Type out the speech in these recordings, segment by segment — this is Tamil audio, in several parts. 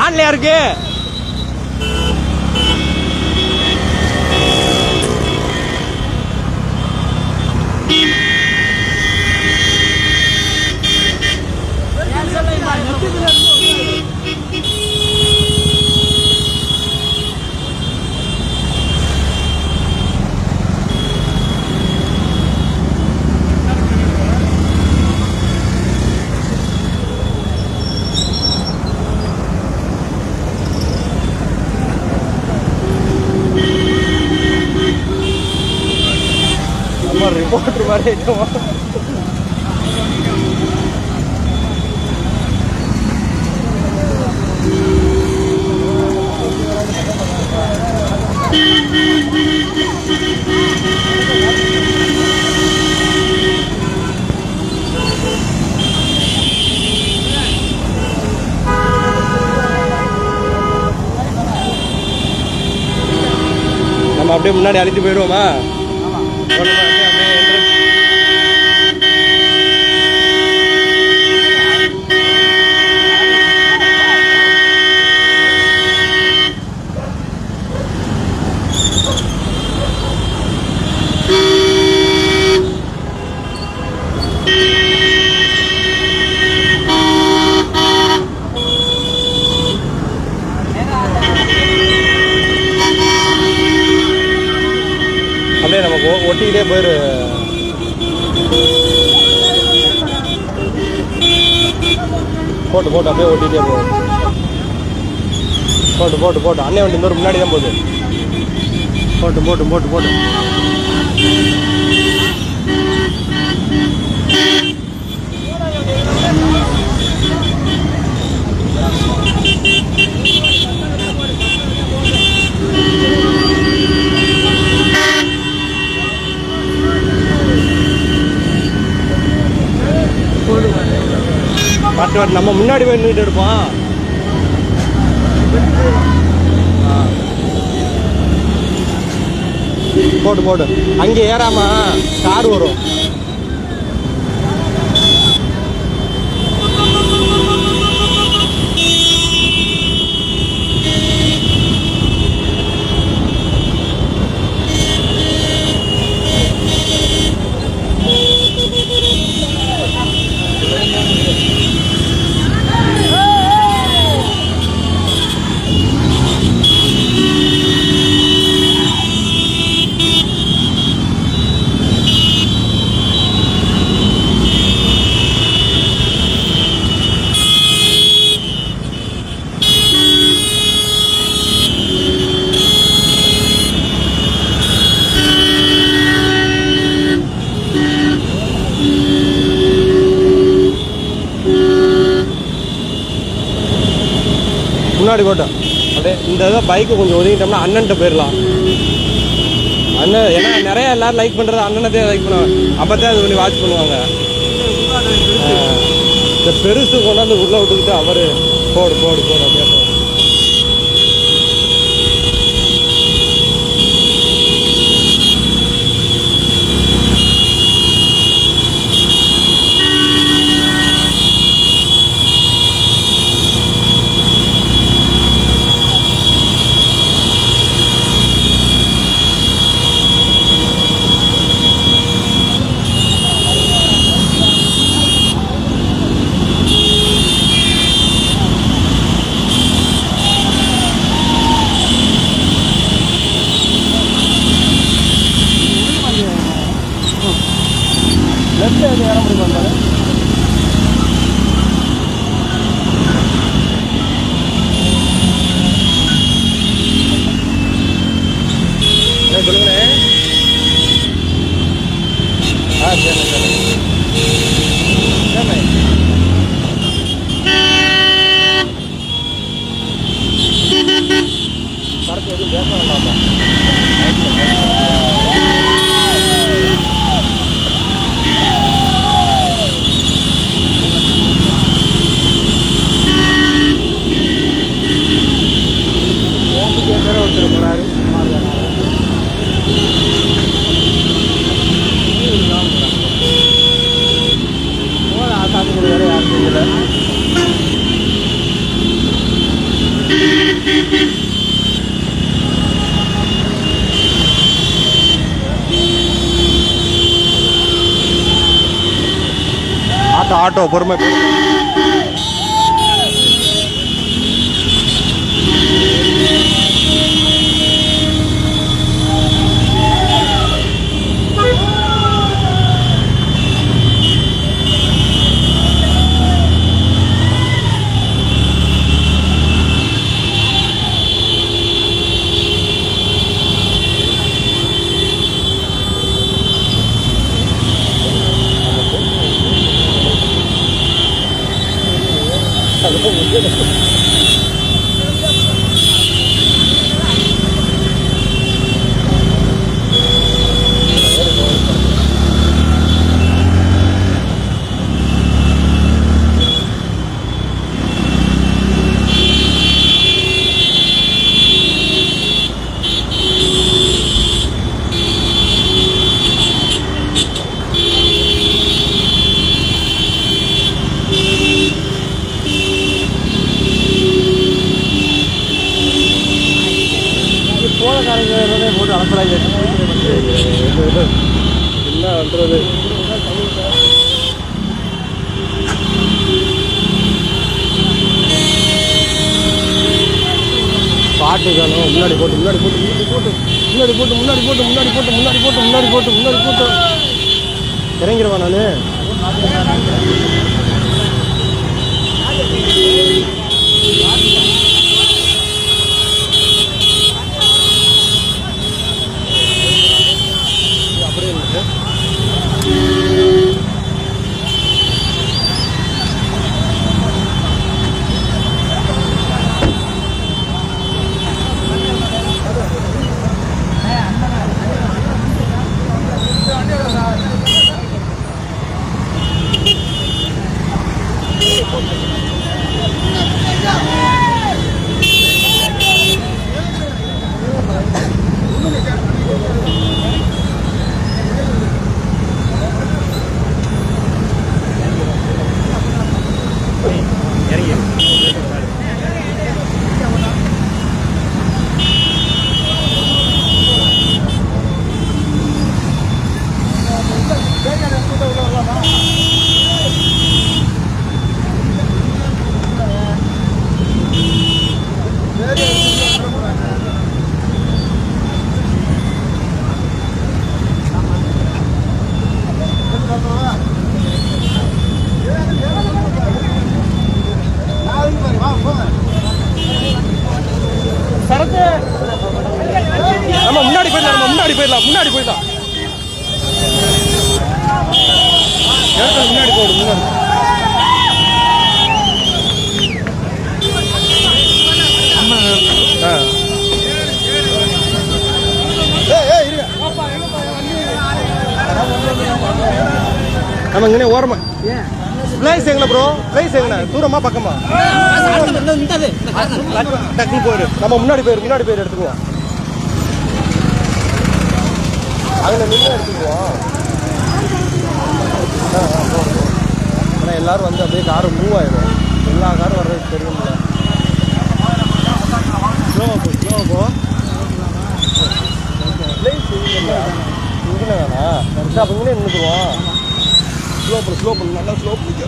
ஆன்லையா இருக்கு. रिपोर्टर मारे நம்ம அப்படியே முன்னாடி அழைத்து போயிடுவோமா? அப்படியே நமக்கு ஒட்டிக்கிட்டே போயிரு. போட்டு போட்டு அப்படியே ஒட்டிகிட்டே போகும். போட்டு போட்டு போட்டு அண்ணே வண்டி இந்த முன்னாடி தான் போகுது. போட்டு போட்டு போட்டு போட்டு பட்டு நம்ம முன்னாடி போய் நின்றுட்டு இருப்போம். போட்டு போட்டு அங்கே ஏறாம கார் வரும். முன்னாடி போட்டோம் அப்படியே இந்த இதை பைக்கு கொஞ்சம் ஒதுங்கிட்டோம்னா அண்ணன்ட்ட போயிடலாம். அண்ணன் ஏன்னா நிறைய எல்லாரும் லைக் பண்ணுறது அண்ணனத்தையே லைக் பண்ணுவாங்க. அப்போத்தான் அது பண்ணி வாட்ச் பண்ணுவாங்க. இந்த பெருசு கொண்டாந்து உள்ளே விட்டுக்கிட்டு அவர் போடு போடு போடு அப்படியே போடு. லெஃப்ட் ஏற முடியுமா? சொல்லுங்கண்ணே. சரி சரி படத்தை எதுவும் பேச வேண்டாமா? ஆட்டோ பொறுமை. போட்டு அனுப்புறாங்க. என்ன பண்றது? பாட்டு காணும். முன்னாடி போட்டு முன்னாடி போட்டு முன்னாடி போட்டு முன்னாடி போட்டு முன்னாடி போட்டு முன்னாடி போட்டு முன்னாடி போட்டு முன்னாடி போட்டு இறங்கிடுவா நான். அப்படியே இருக்கு. நம்ம முன்னாடி போயிடலாம். முன்னாடி போயிடலாம். முன்னாடி போயிடலாம். முன்னாடி போடு. முன்னாடி நம்ம இங்கே ஓரமா பிளேஸ் எங்கண்ணா ப்ரோ? பிளேஸ் எங்கண்ணா? தூரமா பக்கமா? டக்குனு போயிரு. நம்ம முன்னாடி போயிரு. முன்னாடி போயிரு எடுத்துக்குவோம். அதில் நின்று எடுத்துக்குவோம். ஆனால் எல்லோரும் வந்து அப்படியே காரு மூவ் ஆகிடும். எல்லா காரும் வர்றது தெரியும்ல. ஸ்லோவாக போ. ஸ்லோவாக போ. பிளேஸ் இங்கே வேணா அப்போ இங்கே நின்றுக்குவோம். ஸ்லோ பண்ணு. ஸ்லோ பண்ணு. நல்லா ஸ்லோ பண்ணிக்க.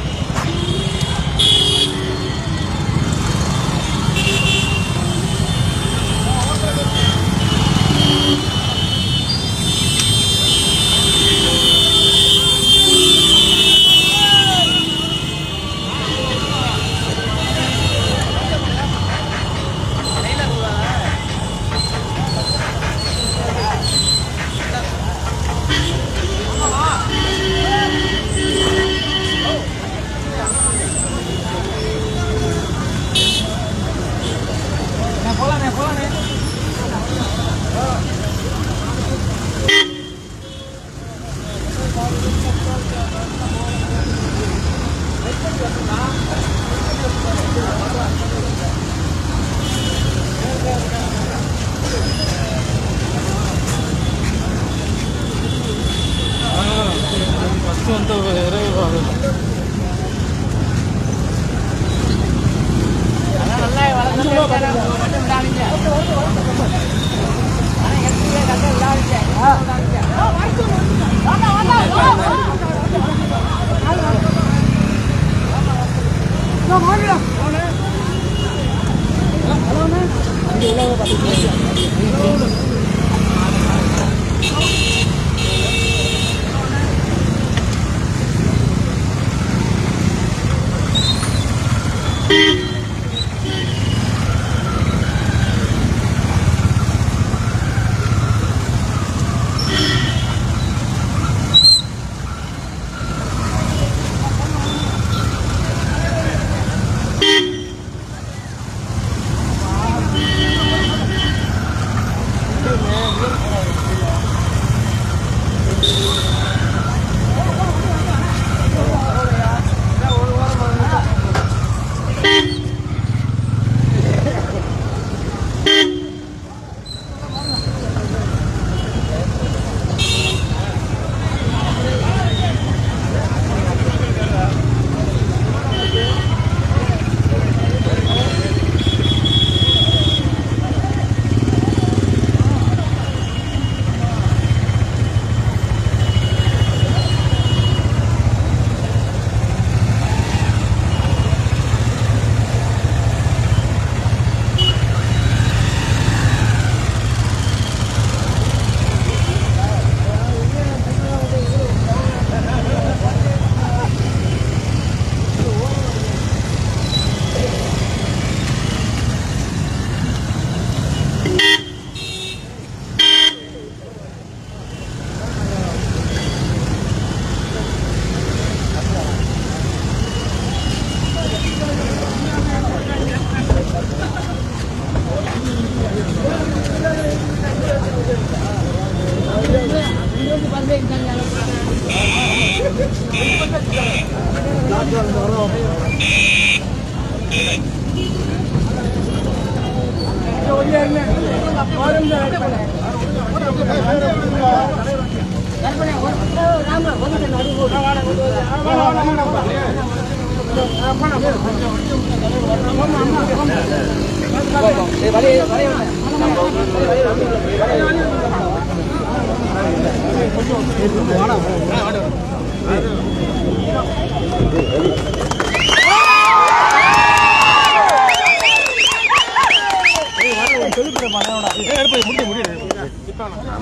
ஃபஸ்ட்டு வந்து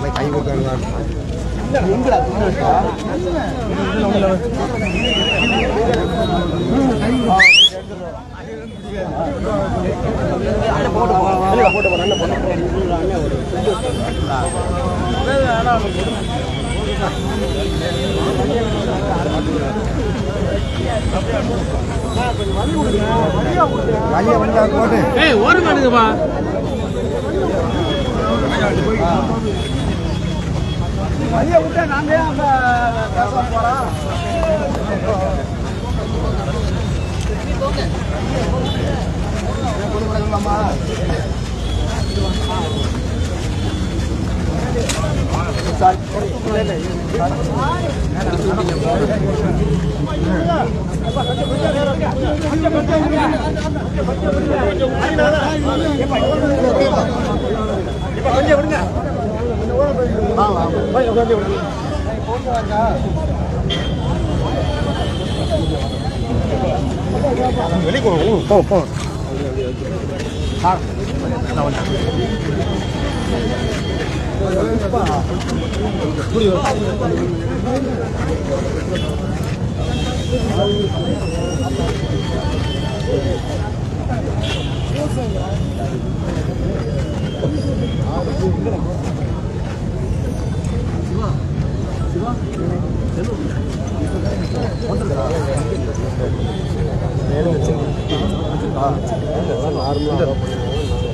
கை கொடுத்தாங்க வழியா வந்தா போட்டு ஒரு மாடுங்கப்பா வழியை விட்டா நாங்க அங்க பேச போறோம். வெளியே போ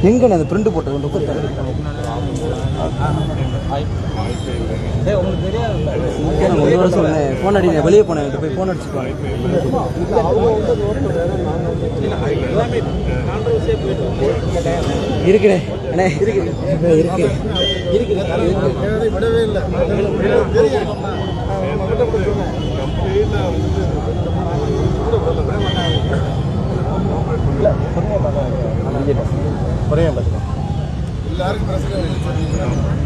எங்க அந்த பிரிண்ட் போட்டது ஒரு வருஷம் சொன்னேன் ஃபோன் அடி வெளியே போனேன் போய் ஃபோன் அடிச்சுப்பாங்க இருக்குண்ணே அண்ணே இருக்கு விடவே இல்லை எல்லாருக்கும் பிரச்சனை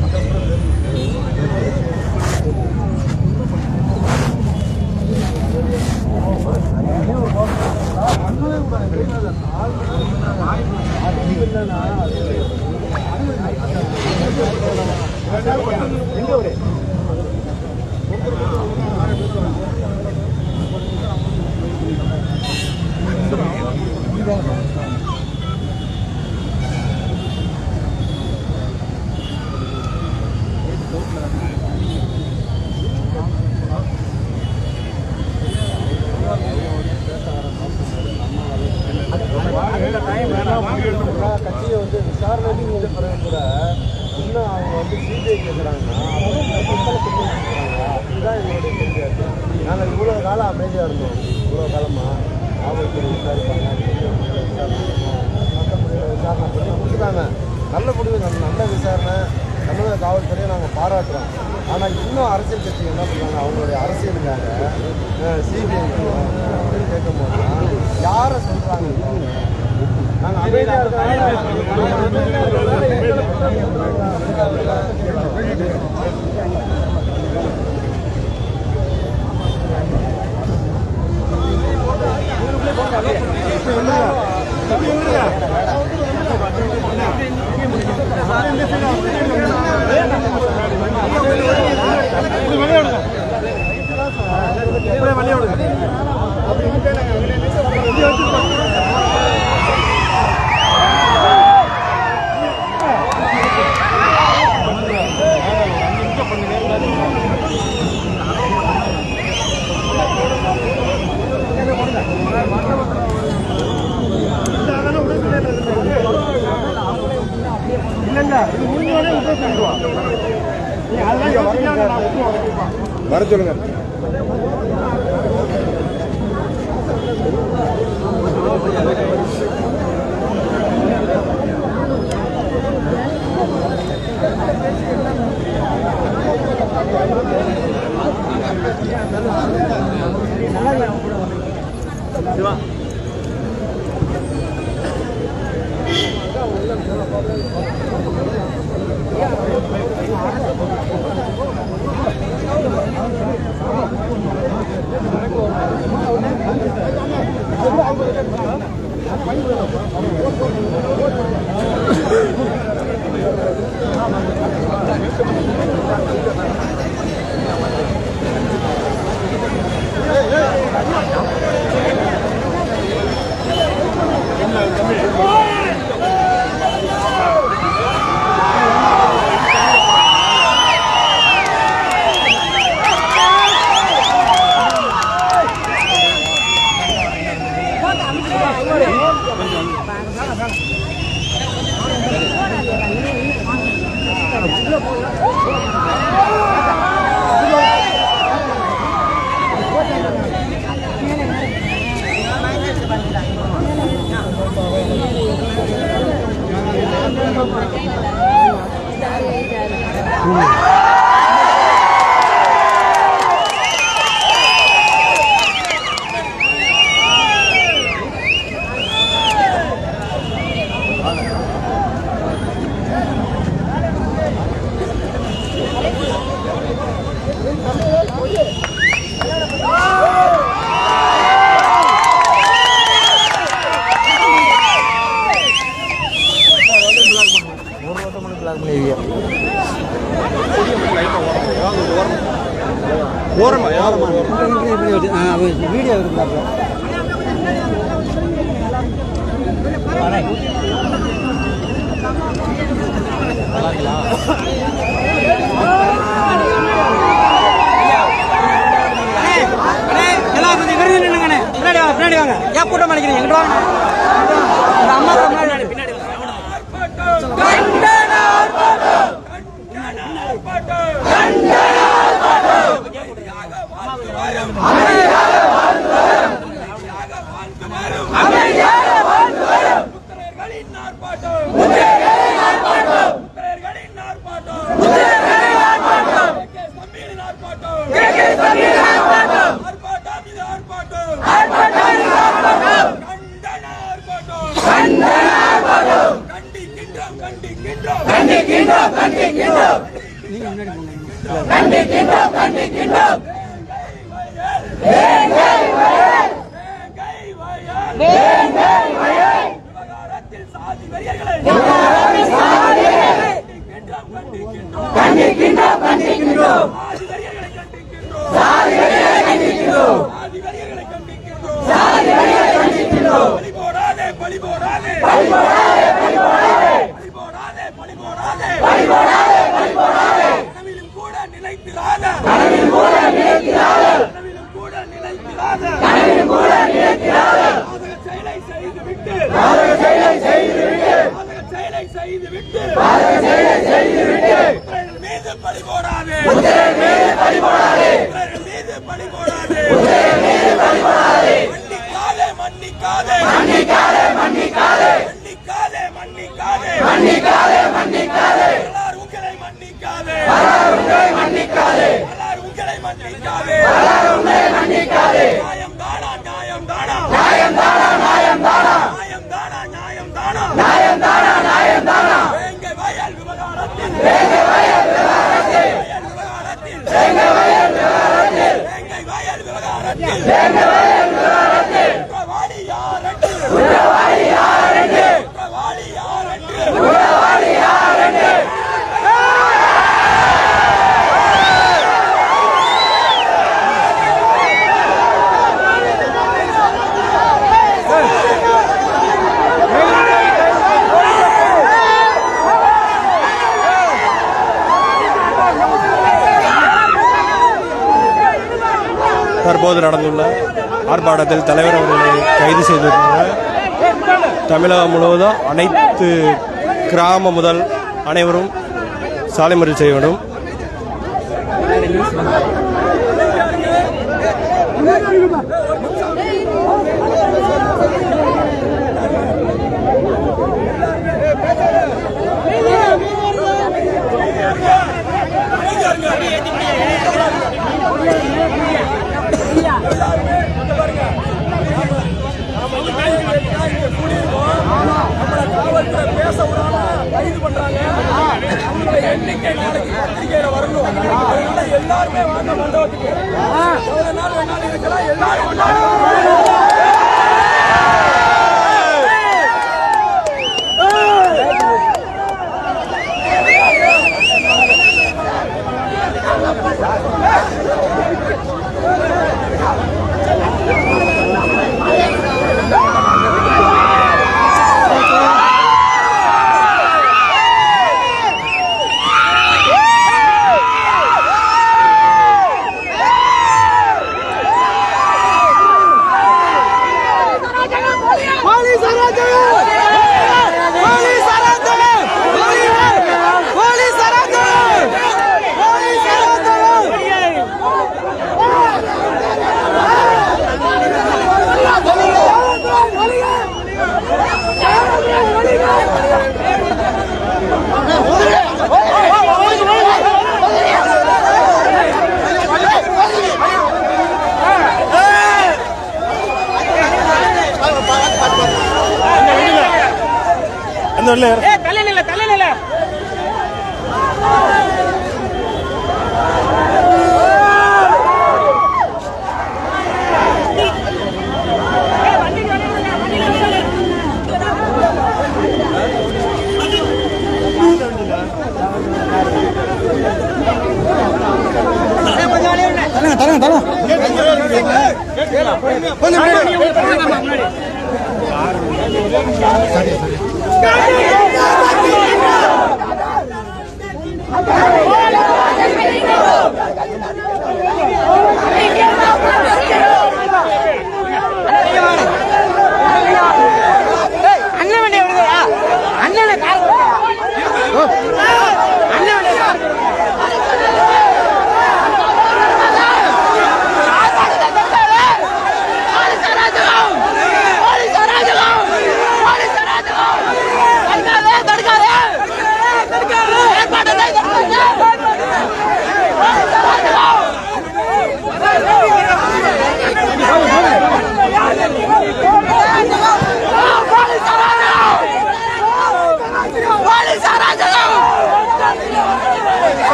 கட்சியை வந்து விசாரணைக்கு பிறகு கூட இன்னும் அவங்க வந்து சிபிஐ கேட்குறாங்கன்னா இதுதான் எங்களுடைய கேள்வியாக இருக்குது. நாங்கள் இவ்வளோ காலம் அமைதியாக இருந்தோம், இவ்வளோ காலமாக காவல்துறை விசாரிப்பாங்க, விசாரணை பண்ணி கொடுத்துட்டாங்க. நல்ல முடிவு, நல்ல விசாரணை, தமிழக காவல்துறையை நாங்கள் பாராட்டுறோம். ஆனால் இன்னும் அரசியல் கட்சி என்ன பண்ணுறாங்க, அவங்களுடைய அரசியலுக்காக சிபிஐ அப்படின்னு கேட்கும் போது யாரை சொல்கிறாங்க? நாங்கள் அமைதியாக வர சொல்லுங்க. வீடியோ இருந்தாங்க. எல்லாம் கொஞ்சம் விருது நின்னுங்கண்ணே. பின்னாடி வாங்க. ஏன் கூட்டம் பண்ணிக்கிறீங்க? எங்கிட்ட வாங்க. அம்மா பின்னாடி பின்னாடி கண்டிக்கின்றோம். தற்போது நடந்துள்ள ஆர்ப்பாட்டத்தில் தலைவர் அவர்களை கைது செய்திருக்கிறார். தமிழகம் முழுவதும் அனைத்து கிராமம் முதல் அனைவரும் சாலை மறியல் செய்ய வேண்டும்.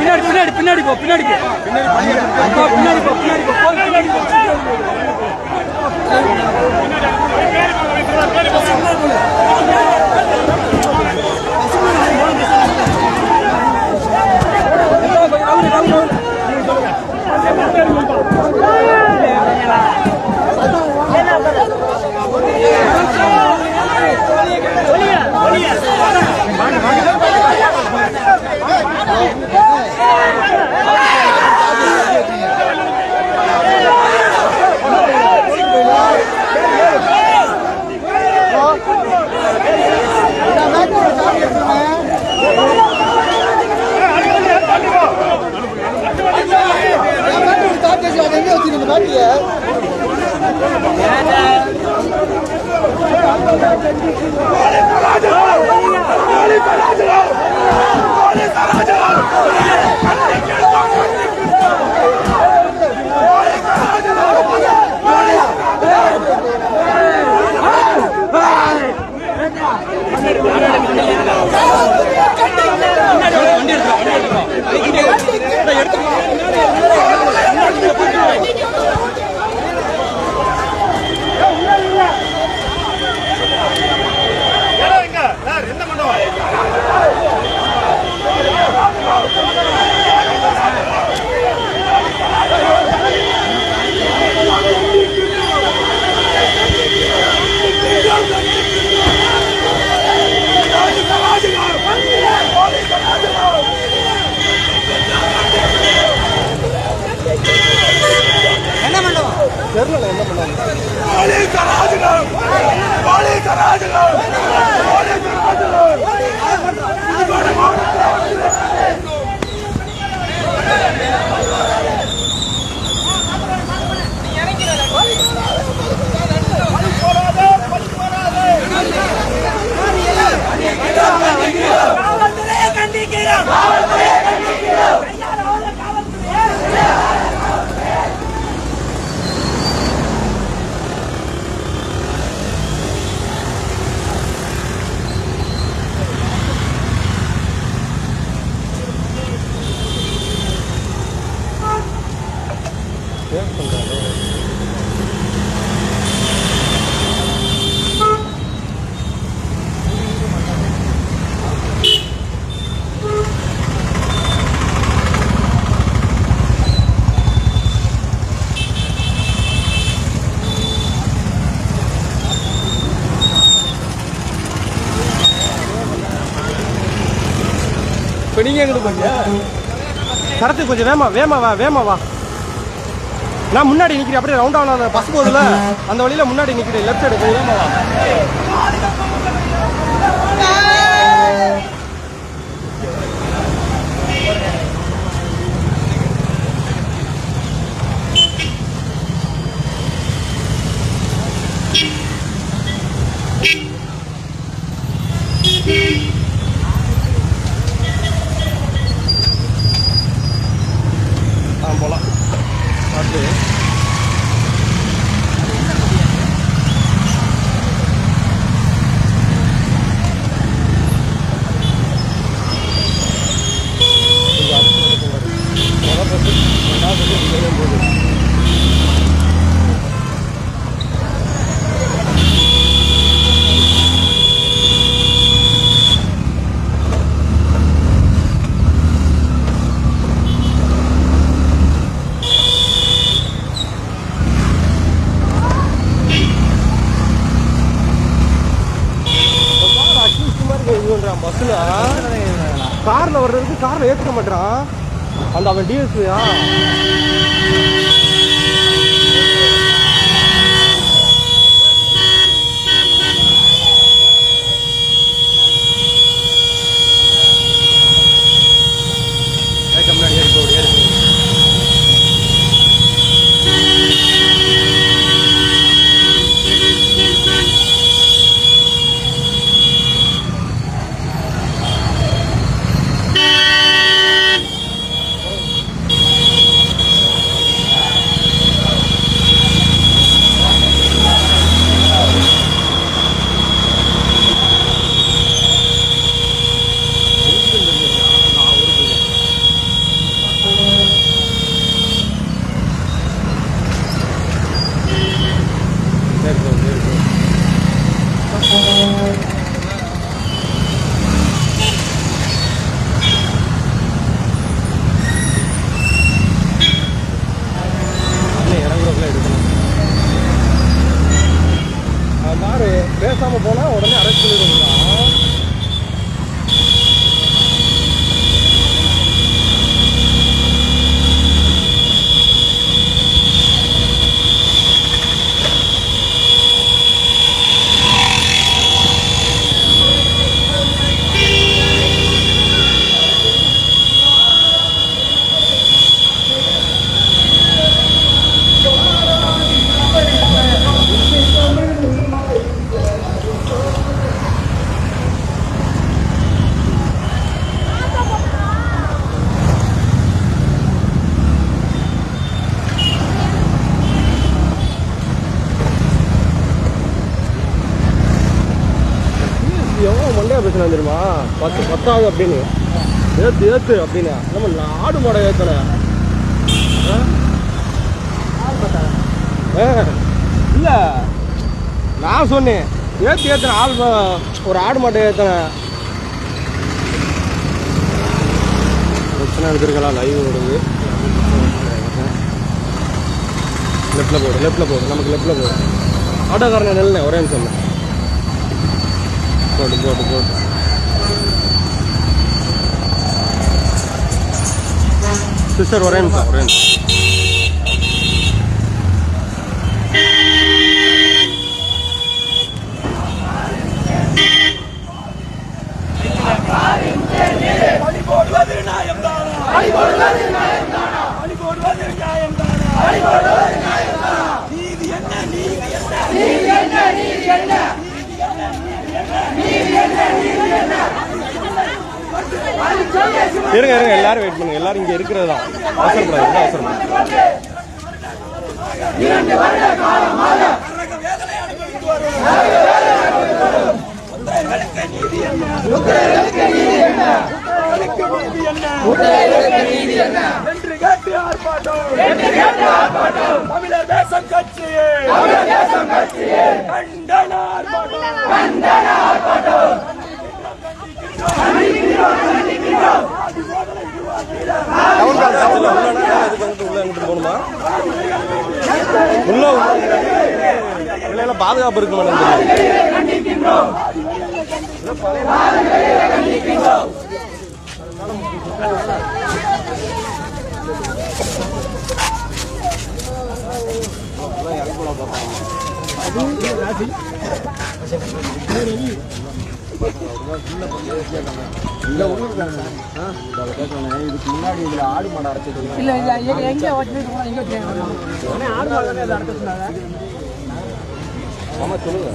பின்னாடி பின்னாடி போ பின்னாடி போ பின்னாடி போ பின்னாடி போ பின்னாடி போ இப்போ நீங்கள் எங்கிட்டு போங்க சரத்துக்கு கொஞ்சம் வேமா வா நான் முன்னாடி நிற்கிறேன் அப்படியே ரவுண்ட் ஆகல பஸ் போகுதுல அந்த வழியில் முன்னாடி நிற்கிறேன் லெஃப்ட் சைடு கொஞ்சம் வேமா வா போகலாம் பார்த்து பஸ்ஸில் காரில் வர்றதுக்கு காரில் ஏற்றுக்க மாட்டான் அந்த அவன் டிஎஸ்பியா முன்னாடி ஏறி பத்தாவது அப்படின்னு ஏத்து அப்படின்னு நம்ம ஆடு மாடை ஏத்தன இல்ல நான் சொன்னேன் ஏத்தன ஆள் ஒரு ஆடு மாட்டை ஏத்தன பிரச்சனை எடுத்துருக்கலாம் லைவ் ஓடுது லெஃப்ட்ல போடு நமக்கு லெஃப்ட்ல போடு ஆட்டோக்காரன் நெல்லை ஒரே நிமிஷம் போட்டு சிஸ்டர் ஒரே நிமிஷம் இருங்க எல்லாரும் வெயிட் பண்ணுங்க எல்லாரும் இங்க இருக்கிறது தான் அவசரப்படாது தமிழர் தேசம் கட்சியே உள்ள பாதுகாப்பு இருக்கு இதுக்கு முன்னாடி இதுல ஆடு மாடு அரைச்சது இல்ல எங்க ஆடு மாடு அரைச்சிருந்தாங்க ஆமா சொல்லுங்க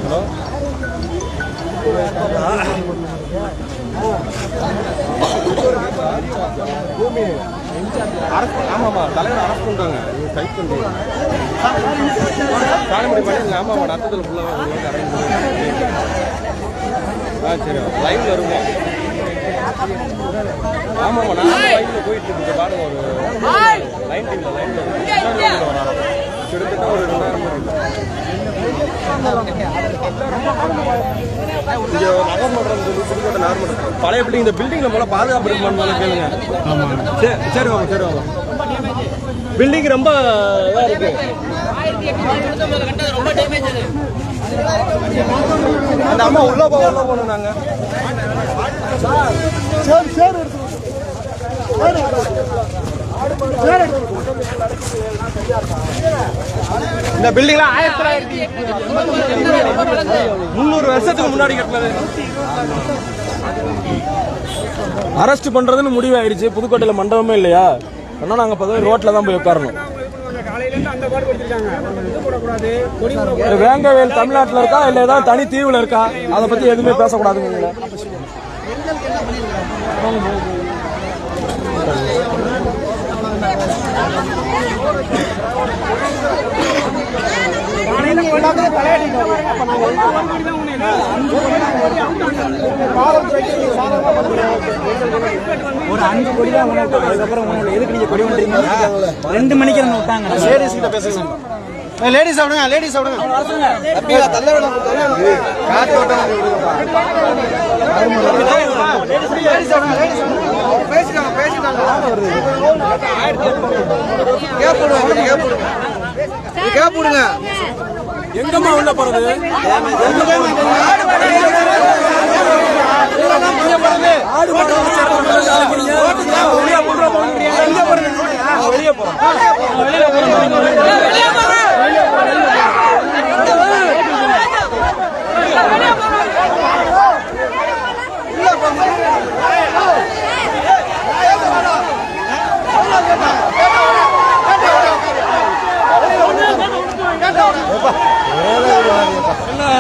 ஹலோ பூமி ஆமாம்மா தலைவர் அரெஸ்ட் பண்ணுறாங்க டைப் பண்ணுறீங்க காலமுடி பண்ணிடுங்க ஆமாம்மா ரத்தத்தில் ஃபுல்லாக அரேஞ்ச் பண்ணுங்க சரி லைவில் இருக்கும் ஆமாம்மா நான் லைவில் போயிட்டு இருக்கு பாருங்க ஒரு 19 லைனில் வராங்க கிட்டத்தட்ட ஒரு 2000 இங்கே நகர்மன்றம் சொல்லி புதுக்கோட்டை நகர்மன்றம் பழைய பில்டிங் இந்த பில்டிங்கில் போல பாதுகாப்பு இருக்குமான்னு கேளுங்க சரி வாங்க பில்டிங் ரொம்ப இதாக இருக்கு அந்த அம்மா உள்ள போகணும் நாங்கள் இந்த பில்டிங்லாம் 300 வருஷத்துக்கு முன்னாடி கட்டினது. அரெஸ்ட் பண்றதுன்னு முடிவாயிடுச்சு. புதுக்கோட்டையில் மண்டபமே இல்லையா? ஆனால் நாங்கள் பதவி ரோட்ல தான் போய் உட்காரணும். வேங்கவேல் தமிழ்நாட்டில் இருக்கா இல்லை ஏதாவது தனி தீவுல இருக்கா? அதை பத்தி எதுவுமே பேசக்கூடாதுங்க. ஒரு 5 கோடி தான் அதுக்கப்புறம் எதுக்கு நீங்க கொடி பண்றீங்க? 2 மணிக்கு விட்டாங்க. லேடிஸ் கிட்ட பேசுங்க. லேடிஸ் சாப்பிடுங்க, லேடிஸ் சாப்பிடுங்க. எங்கம்மா உள்ள போறது? வெளியே போறோம்.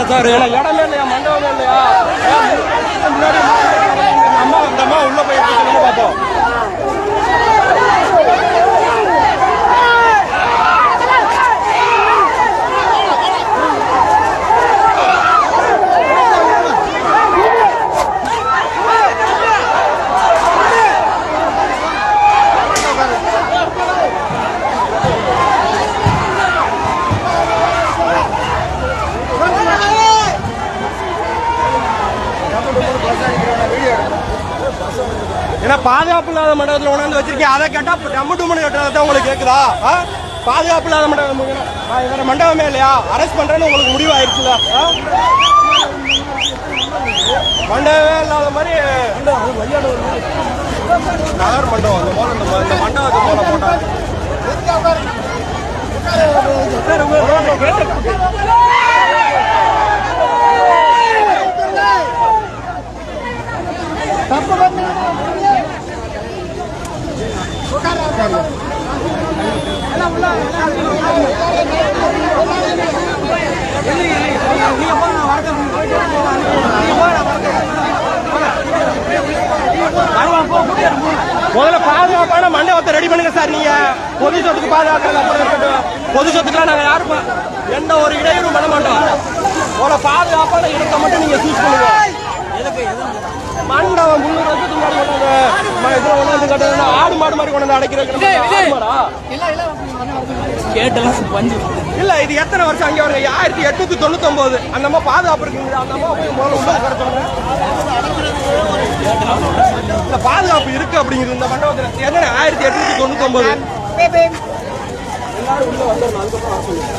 சார் இடமே இல்லையா, மண்டபமே இல்லையா? அம்மா உள்ள போய் பார்த்தோம். ஏன்னா பாதுகாப்பு இல்லாத மண்டபத்தில் உணர்ந்து வச்சிருக்கேன். அதை கேட்டா நம்ம டூமணி கட்டுறதான் உங்களுக்கு கேட்குதா? பாதுகாப்பு இல்லாத மண்டபம் வேற மண்டபமே இல்லையா? அரெஸ்ட் பண்றேன்னு உங்களுக்கு முடிவாயிருச்சுல. மண்டபமே இல்லாத மாதிரி நகர் மண்டபம் அந்த போல இந்த மண்டபத்தை போல போட்டாங்க. முதல்ல பாதுகாப்பான மண்டபத்தை ரெடி பண்ணுங்க சார். நீங்க பொது சொத்துக்கு பாதுகாக்கிறது அப்புறம் இருக்கட்டும். பொது சொத்துக்கெல்லாம் நாங்க யாருப்பா எந்த ஒரு இடையூறும் பண்ண மாட்டோம். முதல்ல பாதுகாப்பான இடத்தை மட்டும் நீங்க சூஸ் பண்ணுங்க. மண்டபம் 300 வருஷத்துக்கு முன்னாடி கொண்டாந்து கட்டுறது ஆடு மாடு மாதிரி கொண்டாந்து அடைக்கிறது இல்ல. இது எத்தனை வருஷம் அங்கே வருங்க? 1899 அந்த அம்மா பாதுகாப்பு இருக்குங்க. அந்த அம்மா முதல்ல உள்ள உட்கார சொல்றேன். பாதுகாப்பு இருக்கு அப்படிங்கிறது இந்த மண்டபத்தில் என்ன 1899 எல்லாரும் உள்ள வந்துடணும். அதுக்கப்புறம் சொல்லுங்க.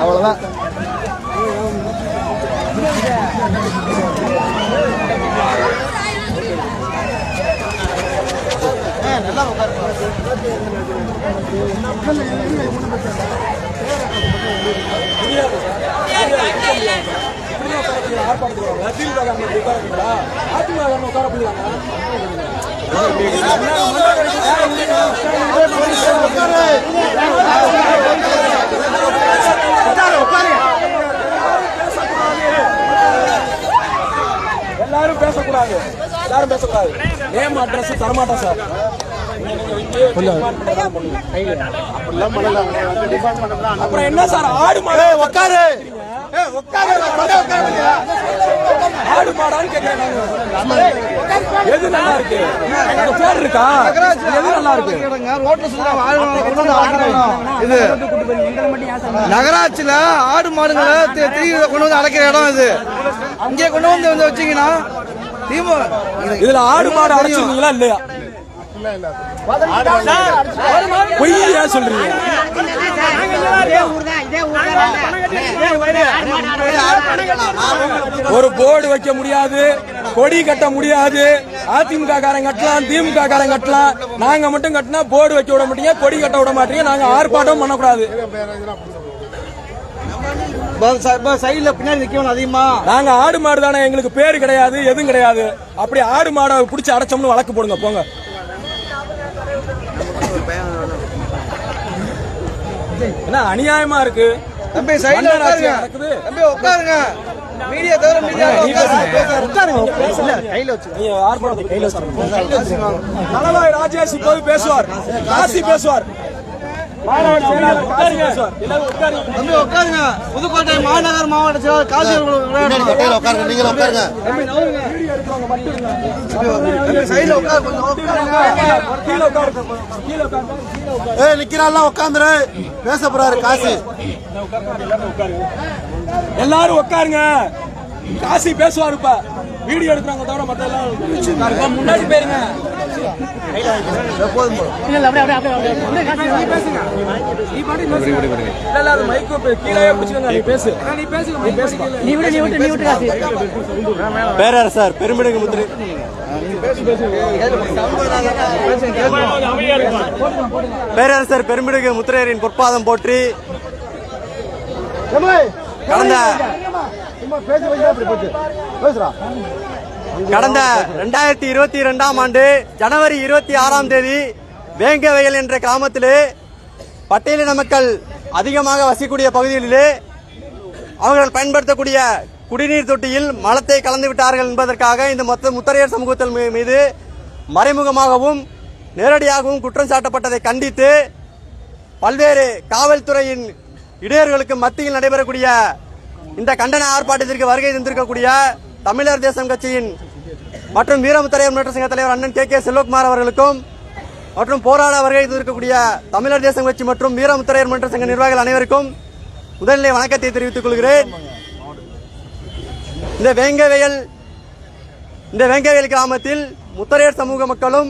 அவ்வளோதான். நல்லா எல்லாரும் பேசக்கூடாது. எல்லாரும் பேசக்கூடாது. நேம் அட்ரஸ் தரமாட்டோம் சார். அப்புறம் என்ன சார்? ஆடு மாடு உட்காரு ஆடு மாடான்னு கேட்கிறேன். எது நல்லா இருக்கு? பேர் இருக்கா? எது நல்லா இருக்கு? இது நகராட்சியில ஆடு மாடுகளை கொண்டு வந்து அடைக்கிற இடம் இது. இங்கே கொண்டு வந்து வச்சீங்கன்னா இதுல ஆடு மாடு அடைச்சிருக்கீங்களா இல்லையா? பொய்யா சொல்றீங்க? ஒரு போர்டு வைக்க முடியாது, கொடி கட்ட முடியாது. அதிமுக காரன் கட்டலாம், திமுக காரன் கட்டலாம். நாங்க மட்டும் கட்டினா போர்டு வைக்க விட மாட்டீங்க, கொடி கட்ட விட மாட்டீங்க. நாங்க ஆர்ப்பாட்டம் பண்ணக்கூடாது. சைடுல பின்னாடி நிக்கணும் அதிகமா. நாங்க ஆடு மாடு தானே, எங்களுக்கு பேரு கிடையாது, எதுவும் கிடையாது. அப்படி ஆடு மாடை பிடிச்சி அடைச்சோம்னு வழக்கு போடுங்க போங்க. என்ன அநியாயமா இருக்கு? தம்பி சைடுல உட்காருங்க. தம்பி உட்காருங்க. மீடியா தவிர மீடியா உட்காருங்க கையில வச்சு நீங்க ஆர்ப்பாட்டத்தை கையில வச்சுக்கோங்க. தளவாய் ராஜேஷ் இப்போது பேசுவார். காசி பேசுவார். மாணவர் செயலாளர் காசி பேசுவார். எல்லாரும் உட்காருங்க. தம்பி உட்காருங்க. புதுக்கோட்டை மாநகர் மாவட்ட செயலாளர் காசி அவர்கள் உட்காருங்க, நீங்களும் உட்காருங்க. சைடுல உட்காரு, கொஞ்சம் உட்காருங்க. கீழே உட்காருங்க. கீழே உட்காருங்க. நிக்கிறான்லாம் உட்காந்துரு, பேச போறாரு காசி. எல்லாரும் உட்காருங்க. காசி பேசுவார். இப்ப வீடியோ எடுக்கிறாங்க தவிர மத்த எல்லாம் முன்னாடி போயிருங்க. மைக்கு கீழே பிடிச்சுக்கோங்க. நீ பேசு. பேரரசர் பெருமிடுங்க முத்திரை பேரரசர் பெருமிடுகு முத்திரையரின் பொற்பாதம் போற்றி கடந்த 2022ஆம் ஆண்டு ஜனவரி 26ஆம் தேதி வேங்கவயல் என்ற கிராமத்திலே பட்டியலின மக்கள் அதிகமாக வசிக்கக்கூடிய பகுதிகளிலே அவர்கள் பயன்படுத்தக்கூடிய குடிநீர் தொட்டியில் மலத்தை கலந்து விட்டார்கள் என்பதற்காக இந்த முத்தரையர் சமூகத்தின் மீது மறைமுகமாகவும் நேரடியாகவும் குற்றம் சாட்டப்பட்டதை கண்டித்து பல்வேறு காவல்துறையின் இடையூறுகளுக்கு மத்தியில் நடைபெறக்கூடிய இந்த கண்டன ஆர்ப்பாட்டத்திற்கு வருகை தந்திருக்கக்கூடிய தமிழர் தேசம் கட்சியின் மற்றும் வீரமுத்தரையர் முன்னேற்ற சங்க தலைவர் அண்ணன் கே செல்வகுமார் அவர்களுக்கும் மற்றும் போராட வருகை தந்திருக்கக்கூடிய தமிழர் தேசம் கட்சி மற்றும் வீரமுத்தரையர் முன்னேற்ற சங்க நிர்வாகிகள் அனைவருக்கும் முதலிலே வணக்கத்தை தெரிவித்துக் கொள்கிறேன். இந்த வேங்கவயல் கிராமத்தில் முத்தரையர் சமூக மக்களும்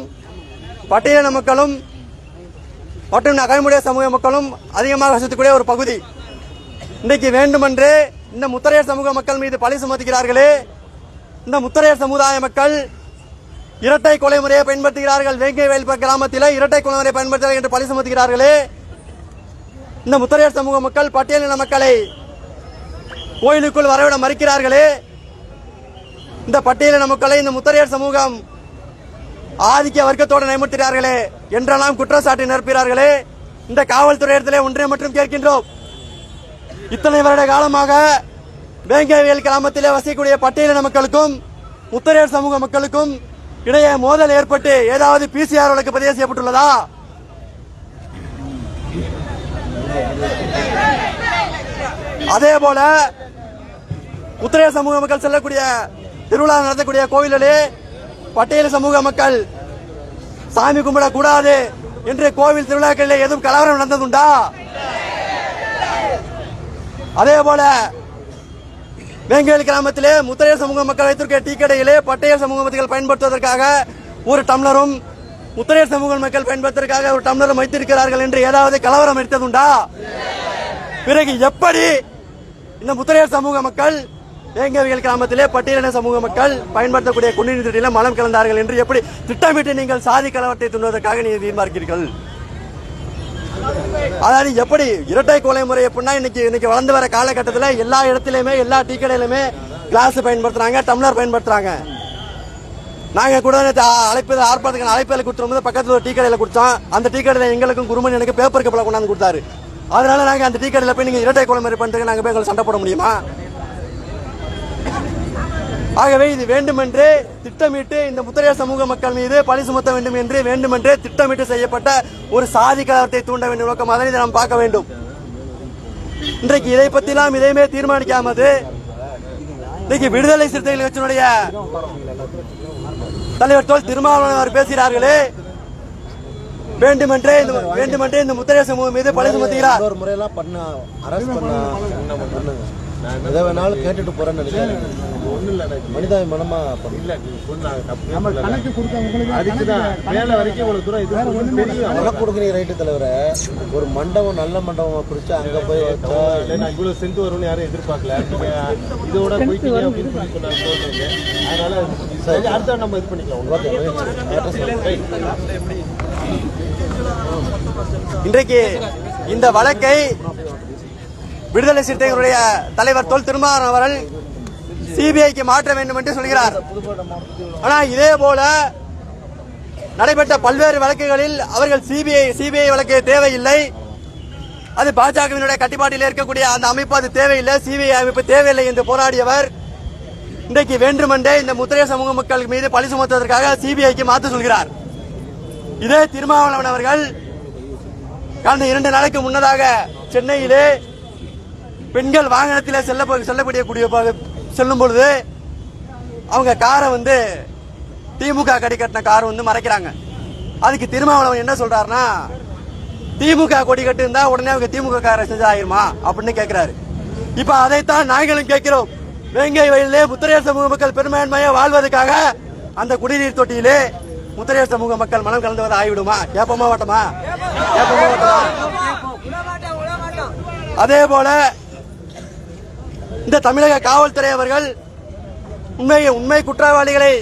பட்டியலின மக்களும் மற்றும் நகைமுடைய சமூக மக்களும் அதிகமாக வசிக்கக்கூடிய ஒரு பகுதி. இன்றைக்கு வேண்டுமென்றே இந்த முத்தரையர் சமூக மக்கள் மீது பழி சுமத்துகிறார்களே. இந்த முத்தரையர் சமுதாய மக்கள் இரட்டை கொலை முறையை பயன்படுத்துகிறார்கள். வேங்கவயல் கிராமத்தில் இரட்டை கொலை முறையை பயன்படுத்துகிறார்கள் என்று பழி சுமத்துகிறார்களே. இந்த முத்தரையர் சமூக மக்கள் பட்டியலின மக்களை கோயிலுக்குள் வரவிட மறுக்கிறார்களே. இந்த பட்டியலின மக்களை இந்த முத்தரையர் சமூகம் ஆதிக்க வர்க்கத்தோடு நியமிக்கிறார்களே என்றெல்லாம் குற்றச்சாட்டு நிரப்புகிறார்களே. இந்த காவல்துறையிடத்திலே ஒன்றை மட்டும் கேட்கின்றோம். இத்தனை வருட காலமாக வேங்கவயல் கிராமத்திலே வசிக்கக்கூடிய பட்டியலின மக்களுக்கும் முத்தரையர் சமூக மக்களுக்கும் இடையே மோதல் ஏற்பட்டு ஏதாவது பிசிஆர் வழக்கு பதிவு செய்யப்பட்டுள்ளதா? அதே போல முத்தரையர் சமூக மக்கள் செல்லக்கூடிய திருவிழா நடத்தக்கூடிய கோவிலிலே பட்டியல் சமூக மக்கள் சாமி கும்பிடக்கூடாது என்று கோவில் திருவிழாக்களில் எதுவும் கலவரம் நடந்ததுண்டா? அதே போல வேங்கவயல் கிராமத்திலே முத்தரையர் சமூக மக்கள் வைத்திருக்கிற டீ கடையிலே பட்டியல் சமூக மக்கள் பயன்படுத்துவதற்காக ஒரு டம்ளரும் முத்தரையர் சமூக மக்கள் பயன்படுத்துவதற்காக ஒரு டம்ளரும் வைத்திருக்கிறார்கள் என்று ஏதாவது கலவரம் எடுத்ததுண்டா? பிறகு எப்படி இந்த முத்தரையர் சமூக மக்கள் வேங்கவயல் கிராமத்திலே பட்டியலின சமூக மக்கள் பயன்படுத்தக்கூடிய குடிநீர் தொட்டியில் மலம் கலந்தார்கள் என்று எப்படி திட்டமிட்டு நீங்கள் சாதி கலவரத்தை தூண்டுவதற்காக நீங்கள் தீர்மானிக்கிறீர்கள்? அதாவது எப்படி இரட்டை கொலை முறை எப்படின்னா இன்னைக்கு வளர்ந்து வர காலகட்டத்தில் எல்லா இடத்திலுமே எல்லா டீ கடையிலுமே கிளாஸ் பயன்படுத்துறாங்க, டம்ளர் பயன்படுத்துறாங்க. நாங்க கூட ஆர்ப்பாட்டத்துக்கு அழைப்பில் கொடுத்துரும்போது பக்கத்தில் ஒரு டீ கடையில் குடிச்சோம். அந்த டீ கடையில் எங்களுக்கும் குருமன் எனக்கு பேப்பர் கப்பலை கொண்டாந்து கொடுத்தாரு. அதனால நாங்க அந்த டீ கடையில் போய் நீங்க இரட்டை கொலை முறை பண்றீங்க நாங்க போய் எங்களை சண்டை போட முடியுமா? ஆகவே இது வேண்டுமென்றே திட்டமிட்டு இந்த முத்தரையர் சமூக மக்கள் மீது பழி சுமத்த வேண்டும் என்று வேண்டுமென்றே திட்டமிட்டு செய்யப்பட்ட ஒரு சாதி கலவரத்தை தூண்ட வேண்டிய நோக்கமாக இதை நாம் பார்க்க வேண்டும். இன்றைக்கு இதை பற்றிலாம் இதையுமே தீர்மானிக்காமது இன்னைக்கு விடுதலை சிறுத்தைகள் கட்சியினுடைய தலைவர் தோல் திருமாவளவன் பேசுகிறார்களே. வேண்டுமென்றே இந்த முத்தரையர் சமூகம் மீது பழி சுமத்துகிறார். ஒரு முறையெல்லாம் பண்ண அரசு பண்ண எதை வேணாலும் கேட்டுட்டு போறேன்னு நினைக்கிறேன். மனிதாபிமானமா கொடுக்குறீங்க ரைட்டு தலைவரை. ஒரு மண்டபம் நல்ல மண்டபமா குறிச்சு அங்க போய் வச்சா இவ்வளவு சென்று வரும்னு யாரும் எதிர்பார்க்கல. இதோட போயிட்டீங்க அப்படின்னு சொல்லி சொன்னாங்க. அதனால அடுத்த நம்ம இது பண்ணிக்கலாம். இன்றைக்கு இந்த வழக்கை விடுதலை சிறுத்தைகளுடைய தலைவர் தொல் திருமாவளவன் அவர்கள் சிபிஐக்கு மாற்ற வேண்டும் என்று சொல்கிறார். ஆனால் இதே போல நடைபெற்ற பல்வேறு வழக்குகளில் அவர்கள் சிபிஐ வழக்கு தேவையில்லை, அது பாஜகவினுடைய கட்டுப்பாட்டில் இருக்கக்கூடிய அந்த அமைப்பு அது தேவையில்லை, சிபிஐ அமைப்பு தேவையில்லை என்று போராடியவர் இன்றைக்கு வேண்டுமென்றே இந்த முத்திரைய சமூக மக்கள் மீது பழி சுமத்துவதற்காக சிபிஐக்கு மாற்ற சொல்கிறார். இதே திருமாவளவன் அவர்கள் கடந்த 2 நாளைக்கு முன்னதாக சென்னையிலே பெண்கள் வாகனத்தில் செல்லும் பொழுது அவங்க காரை திமுக கடி கட்டின கார் மறைக்கிறாங்க. அதுக்கு திருமாவளவன் என்ன சொல்றாருன்னா, திமுக கொடி கட்டு இருந்தா உடனே அவங்க திமுக காரை செஞ்சாயிருமா அப்படின்னு கேட்கிறாரு. இப்ப அதைத்தான் நாங்களும் கேட்கிறோம். வேங்கை வயலிலே முத்திரையர் சமூக மக்கள் பெரும்பான்மையாக வாழ்வதற்காக அந்த குடிநீர் தொட்டியிலே முத்திரையர் சமூக மக்கள் மனம் கலந்துவதை ஆகிவிடுமா? கேட்போமா மாட்டோமா? அதே போல இந்த தமிழக காவல்துறை அவர்கள் உண்மை குற்றவாளிகளை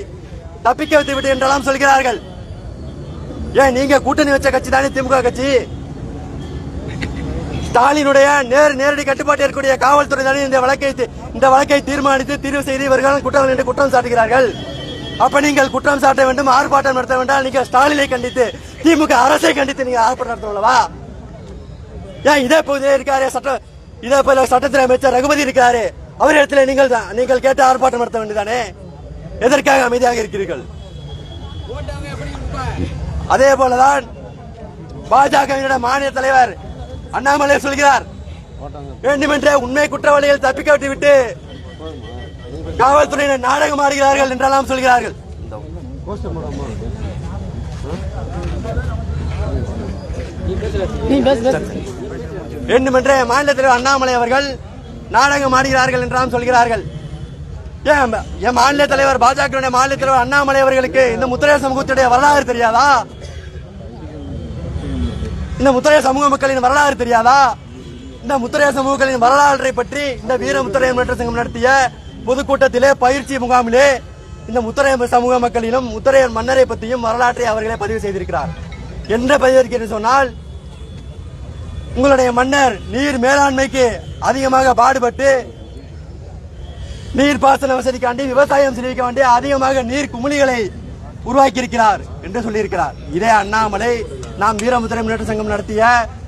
தப்பிக்க வைத்துவிட்டு என்றெல்லாம் சொல்கிறார்கள். ஏன் நீங்க கூட்டணி வச்ச கட்சி தானே திமுக கட்சி? ஸ்டாலினுடைய நேரடி கட்டுப்பாட்டு இருக்கக்கூடிய காவல்துறை தானே இந்த வழக்கை தீர்மானித்து தீர்வு செய்து இவர்கள் குற்றவாளி என்று குற்றம் சாட்டுகிறார்கள். அப்ப நீங்கள் குற்றம் சாட்ட வேண்டும், ஆர்ப்பாட்டம் நடத்த வேண்டாம். நீங்க ஸ்டாலினை கண்டித்து திமுக அரசை கண்டித்து நீங்க ஆர்ப்பாட்டம் நடத்தவா? ஏன் இதே பகுதியிலே இருக்காரு இதே போல சட்டத்துறை அமைச்சர் ரகுபதி இருக்காரு, அவரிடத்துல நீங்கள் கேட்டு ஆர்ப்பாட்டம் நடத்த வேண்டியதானே? எதற்காக அமைதியாக இருக்கிறீர்கள்? அதே போலதான் பாஜக மாநில தலைவர் அண்ணாமலை சொல்கிறார், வேண்டுமென்றே உண்மை குற்றவாளிகள் தப்பிக்க விட்டுவிட்டு காவல்துறையினர் நாடகம் ஆடுகிறார்கள் என்றெல்லாம் சொல்கிறார்கள். வேண்டுமென்றே மாநில தலைவர் அண்ணாமலை அவர்கள் நாடகம் ஆடுகிறார்கள் என்றெல்லாம் சொல்கிறார்கள். என் மாநில தலைவர் பாஜக மாநில தலைவர் அண்ணாமலை அவர்களுக்கு இந்த முத்திரையர் சமூகத்துடைய வரலாறு தெரியாதா? இந்த முத்திரையர் சமூக மக்களின் வரலாறு தெரியாதா? இந்த முத்திரையர் சமூகங்களின் வரலாற்றை பற்றி இந்த வீர முத்திரையர் முன்னேற்ற சங்கம் நடத்திய பொதுக்கூட்டத்திலே பயிற்சி முகாமிலே இந்த முத்திரையர் சமூக மக்களிலும் முத்திரையர் மன்னரை பற்றியும் வரலாற்றை அவர்களே பதிவு செய்திருக்கிறார். என்ன பதிவிருக்கிறது சொன்னால், உங்களுடைய மன்னர் நீர் மேலாண்மைக்கு அதிகமாக பாடுபட்டு நீர்ப்பாசன வசதிக்காண்டி விவசாயம் செய்ய வேண்டிய அதிகமாக நீர் குமிழிகளை உருவாக்கி இருக்கிறார் என்று சொல்லியிருக்கிறார். இதே அண்ணாமலை நாம் வீரமுத்திரை முன்னேற்ற சங்கம் நடத்திய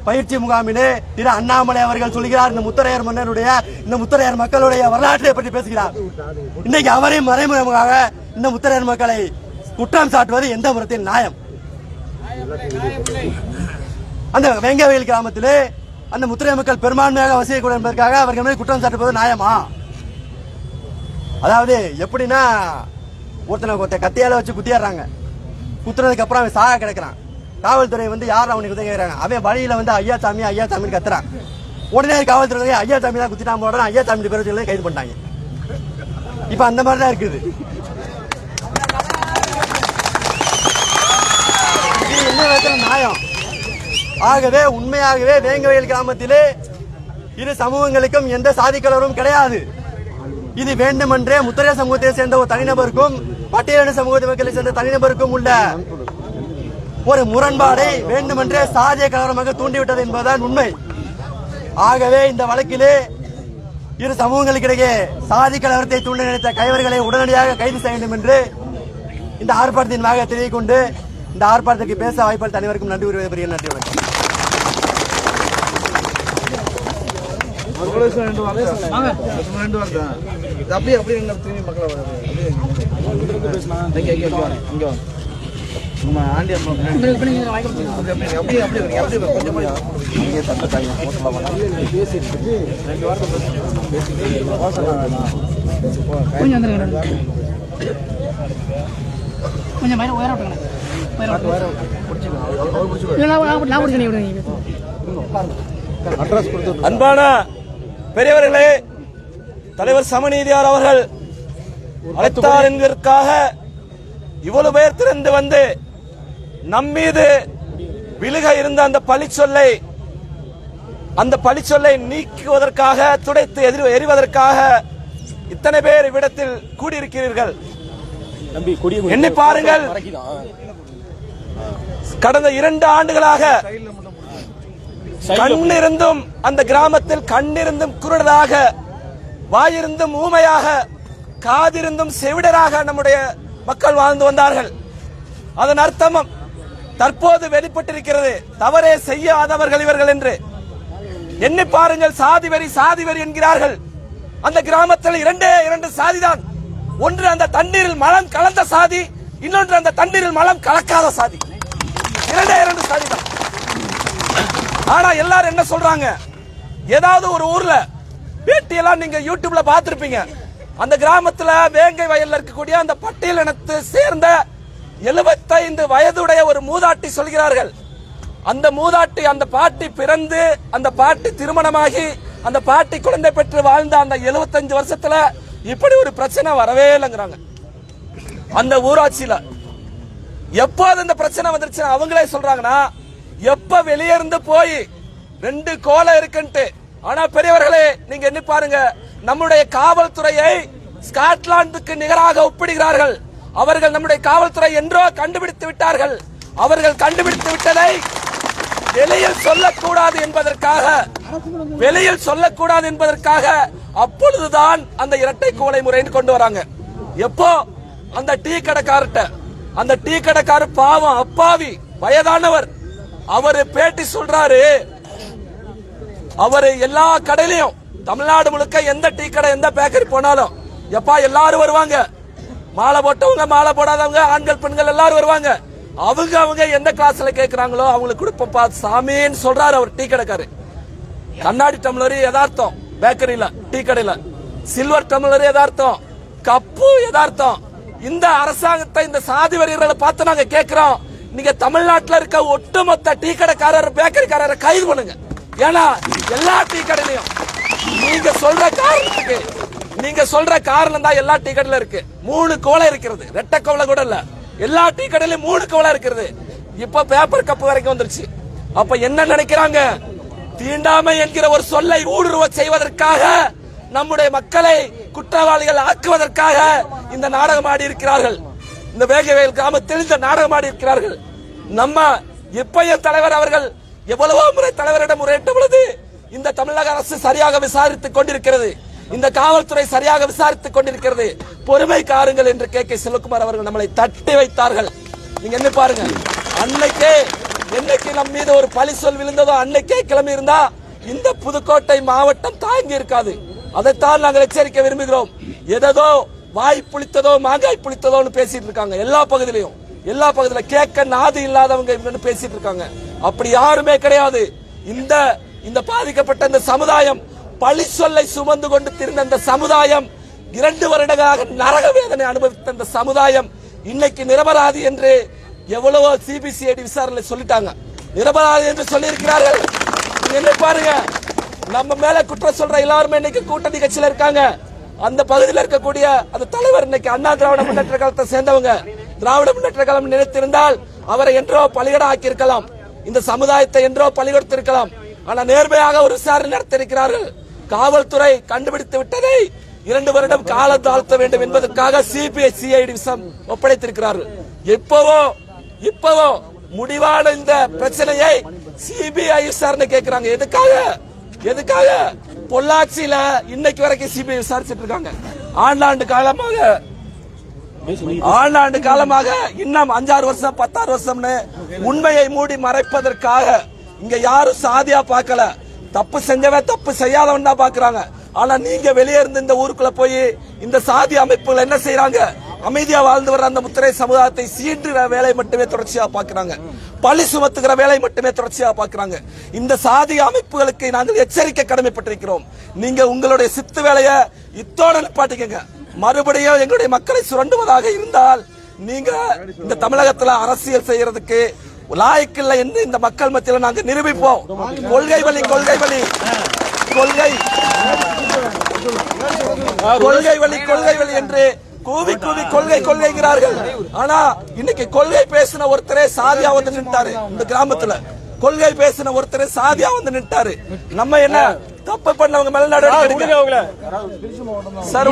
பயிற்சி முகாமிலே திரு அண்ணாமலை அவர்கள் சொல்கிறார், இந்த முத்திரையர் மன்னருடைய இந்த முத்திரையர் மக்களுடைய வரலாற்றை பற்றி பேசுகிறார். இன்னைக்கு அவரை மறைமுகமாக இந்த முத்திரையர் மக்களை குற்றம் சாட்டுவது எந்த முறையில் நியாயம்? அந்த வேங்கவயல் கிராமத்திலே அந்த முத்திரையர் மக்கள் பெரும்பான்மையாக வசிக்கக்கூடாது என்பதற்காக அவர்கள் மேல் குற்றம் சாட்டுவது நியாயமா? அதாவது எப்படின்னா, ஒருத்தனை கத்தியால வச்சு குத்திடுறாங்க, குத்துறதுக்கு அப்புறம் அவன் சாக கிடக்கிறான். காவல்துறை யார் அவனுக்கு உதவி கேட்கறாங்க, அவன் வழியில ஐயா சாமி ஐயா சாமின்னு கத்துறான். உடனே காவல்துறை ஐயா சாமி தான் குத்திட்டான், உடனே ஐயா சாமி பேர் கைது பண்ணிட்டாங்க. இப்ப அந்த மாதிரி தான் இருக்குது. என்ன விதத்துல நியாயம்? ஆகவே உண்மையாகவே வேங்கவயல் கிராமத்திலே இரு சமூகங்களுக்கும் எந்த சாதி கலவரும் கிடையாது. இது வேண்டுமென்றே முத்திரையர் சமூகத்தை சேர்ந்த ஒரு தனிநபருக்கும் பட்டியலின சமூகத்தை மக்களை சேர்ந்த தனிநபருக்கும் உள்ள ஒரு முரண்பாடை வேண்டுமென்றே சாதிய கலவரமாக தூண்டிவிட்டது என்பதுதான் உண்மை. ஆகவே இந்த வழக்கிலே இரு சமூகங்களுக்கிடையே சாதி கலவரத்தை தூண்ட நினைத்த கைவர்களை உடனடியாக கைது செய்ய வேண்டும் என்று இந்த ஆர்ப்பாட்டத்தின் வாக தெரிவித்துக் கொண்டு இந்த ஆர்ப்பாட்டத்திற்கு பேச வாய்ப்பால் அனைவருக்கும் நன்றி கூறுவது பெரிய நன்றி. வணக்கம். அன்பான பெரியவர்களே, தலைவர் சமநீதியார் அவர்கள் அழைத்தார் என்பதற்காக இவ்வளவு பேர் திறந்து வந்து நம்மீது விழுக இருந்த அந்த பழிச்சொல்லை நீக்குவதற்காக துடைத்து எறிவதற்காக இத்தனை பேர் இவ்விடத்தில் கூடியிருக்கிறீர்கள். எண்ணி பாருங்கள், கடந்த 2 ஆண்டுகளாக கண்ணிருந்தும் அந்த கிராமத்தில் கண்ணிருந்தும் குருடராக, வாயிருந்தும் ஊமையாக, காதிருந்தும் செவிடராக நம்முடைய மக்கள் வாழ்ந்து வந்தார்கள். அதன் அர்த்தம் தற்போது வெளிப்பட்டிருக்கிறது, தவறே செய்யாதவர்கள் இவர்கள் என்று. எண்ணி பாருங்கள், சாதி வெறி என்கிறார்கள். அந்த கிராமத்தில் 2 சாதிதான். ஒன்று அந்த தண்ணீரில் மலம் கலந்த சாதி, இன்னொன்று அந்த தண்ணீரில் மலம் கலக்காத சாதி. இரண்டு சாதி தான். ஆனா எல்லாரும் என்ன சொல்றாங்க, ஏதாவது ஒரு ஊர்ல பேட்டியெல்லாம் நீங்க யூடியூப்ல பார்த்திருப்பீங்க. அந்த கிராமத்துல வேங்கை வயல்ல இருக்கக்கூடிய அந்த பட்டியல் இனத்தை சேர்ந்த 75 வயதுடைய ஒரு மூதாட்டி சொல்கிறார்கள். அந்த மூதாட்டி, அந்த பாட்டி பிறந்து, அந்த பாட்டி திருமணமாகி, அந்த பாட்டி குழந்தை பெற்று வாழ்ந்த அந்த 75 வருஷத்துல இப்படி ஒரு பிரச்சனை வரவே இல்லைங்கிறாங்க. அந்த ஊராட்சியில எப்போது இந்த பிரச்சனை வந்துருச்சு அவங்களே சொல்றாங்கன்னா, எப்ப வெளியே இருந்து போய் 2 கோலை இருக்குன்ட்டு. ஆனா பெரியவர்களே, நீங்க என்ன பாருங்க, நம்முடைய காவல்துறையை ஸ்காட்லாந்துக்கு நிகராக ஒப்பிடுகிறார்கள். அவர்கள் நம்முடைய காவல்துறை என்றோ கண்டுபிடித்து விட்டார்கள். அவர்கள் கண்டுபிடித்து விட்டதை வெளியில் சொல்லக்கூடாது என்பதற்காக அப்பொழுதுதான் அந்த இரட்டை கோலை முறைன்னு கொண்டு வராங்க. எப்போ அந்த டீ கடைக்காரர்கிட்ட, அந்த டீ கடைக்காரர் பாவம் அப்பாவி வயதானவர், அவரு பேட்டி சொல்றாரு, அவரு எல்லா கடையிலையும் தமிழ்நாடு முழுக்க எந்த டீ கடை எந்த பேக்கரி போனாலும் எப்பா எல்லாரும் வருவாங்க, மாலை போட்டவங்க மாலை போடாதவங்க ஆண்கள் பெண்கள் எல்லாரும் வருவாங்க. அவங்க எந்த கிளாஸ்ல கேட்கிறாங்களோ அவங்களுக்கு கொடுப்பா சாமின்னு சொல்றாரு அவர் டீ கடைக்காரு. கண்ணாடி டம்ளர் யதார்த்தம் பேக்கரியில டீ கடையில, சில்வர் டம்ளர் யதார்த்தம், கப்பு யதார்த்தம். இந்த அரசாங்கத்தை, இந்த சாதி வரிகளை பார்த்து நாங்க கேட்கிறோம், நீங்க தமிழ்நாட்டில் இருக்க ஒட்டுமொத்த டீ கடைக்காரர் பேக்கரிக்காரரை கைது பண்ணுங்க. ஏன்னா எல்லா டீ கடையிலையும் நீங்க சொல்ற காரணம் தான் எல்லா டீ கடையில இருக்கு. 3 கோலை இருக்கிறது, ரெட்டை கோலை கூட இல்ல, எல்லா டீ கடையிலும் 3 கோலை இருக்கிறது. இப்ப பேப்பர் கப்பு வரைக்கும் வந்துருச்சு. அப்ப என்ன நினைக்கிறாங்க, தீண்டாமை என்கிற ஒரு சொல்லை ஊடுருவ செய்வதற்காக, நம்முடைய மக்களை குற்றவாளிகள் ஆக்குவதற்காக இந்த நாடகம் ஆடி இருக்கிறார்கள். இந்த வேங்கவேல் கிராமத்தில் இந்த நாடகம் ஆடி இருக்கிறார்கள். நம்ம இப்பய தலைவர் அவர்கள் எவ்வளவோ முறை தலைவரிடம் முறையிட்ட பொழுது இந்த தமிழக அரசு சரியாக விசாரித்துக் கொண்டிருக்கிறது, இந்த காவல்துறை சரியாக விசாரித்துக் கொண்டிருக்கிறது, பொறுமை காருங்கள் என்று கே செல்வகுமார் அவர்கள் நம்மளை தட்டி வைத்தார்கள். நீங்க என்ன பாருங்க, என்னைக்கு நம் மீது ஒரு பழி சொல் விழுந்ததோ அன்னைக்கே கிளம்பி இருந்தா இந்த புதுக்கோட்டை மாவட்டம் தாங்கி இருக்காது. அதைத்தான் நாங்கள் எச்சரிக்க விரும்புகிறோம். ஏதோ வாய் புளித்ததோ மாங்காய் புளித்ததோன்னு பேசிட்டு இருக்காங்க. எல்லா பகுதியில கேட்க நாது இல்லாதவங்க பேசிட்டு இருக்காங்க. அப்படி யாருமே கிடையாது. இந்த பாதிக்கப்பட்ட இந்த சமுதாயம், பழி சொல்லை சுமந்து கொண்டு திரிந்த இந்த சமுதாயம், 2 வருடங்களாக நரக வேதனை அனுபவித்த இந்த சமுதாயம் இன்னைக்கு நிரபராதி என்று எவ்வளவோ சிபிசிஐடி விசாரணை சொல்லிட்டாங்க. நிரபராதி என்று சொல்லி இருக்கிறார்கள். என்ன பாருங்க, நம்ம மேல குற்றம் சொல்ற எல்லாருமே இன்னைக்கு கூட்டணி கட்சியில இருக்காங்க. அந்த பகுதியில் இருக்கக்கூடிய அந்த தலைவர் இன்னைக்கு அண்ணா திராவிட முன்னேற்ற கழகத்தை சேர்ந்தவங்க. திராவிட முன்னேற்ற கழகம் நினைத்திருந்தால் அவரை என்றோ பலிகடா ஆக்கி இருக்கலாம், இந்த சமுதாயத்தை என்றோ பலி கொடுத்திருக்கலாம். ஆனா நேர்மையாக ஒரு விசாரணை நடத்தியிருக்கிறார்கள். காவல்துறை கண்டுபிடித்து விட்டதை 2 வருடம் காலம் தாழ்த்த வேண்டும் என்பதற்காக சிபிஐ சிஐடி ஒப்படைத்திருக்கிறார்கள். இப்பவோ முடிவான இந்த பிரச்சனையை சிபிஐ விசாரணை கேட்கிறாங்க. எதுக்காக பொள்ளாச்சியில இன்னைக்கு வரைக்கும் சிபிஐ விசாரிச்சிட்டு இருக்காங்க. ஆண்டாண்டு காலமாக இன்னும் 5-6 வருஷம் 10 வருஷம்னு உண்மையை மூடி மறைப்பதற்காக இங்க யாரும் சாதியா பார்க்கல. தப்பு செஞ்சவன் தப்பு செய்யாதவன் தான் பாக்குறாங்க. ஆனா நீங்க வெளியே இருந்து இந்த ஊருக்குள்ள போய் இந்த சாதி அமைப்புகள் என்ன செய்யறாங்க, அமைதியா வாழ்ந்து வர அந்த முத்திரை சமுதாயத்தை சீண்டுற வேலை மட்டுமே தொடர்ச்சியா பாக்குறாங்க, பழி சுமத்துகிற வேலை மட்டுமே தொடர்ச்சியா பாக்குறாங்க. இந்த சாதி அமைப்புகளுக்கு நாங்கள் எச்சரிக்கை கடமைப்பட்டிருக்கிறோம். நீங்க உங்களுடைய சித்து வேலையை இத்தோட நிப்பாட்டிக்கங்க. மறுபடியும் எங்களுடைய மக்களை சுரண்டுவதாக இருந்தால் நீங்க இந்த தமிழகத்துல அரசியல் செய்யறதுக்கு லாய்க்கில்லை என்று இந்த மக்கள் மத்தியில் நாங்கள் நிரூபிப்போம். கொள்கை வழி என்று கூவி கொள்கைங்கிறார்கள். ஆனா இன்னைக்கு கொள்கை பேசின ஒருத்தரே சாதியா வந்து நின்றாரு. இந்த கிராமத்துல கொள்கை பேசின ஒருத்தரே சாதியா வந்து நின்றாரு. நம்ம என்ன தப்பு பண்ணவங்க மேல நடவடிக்கை சார்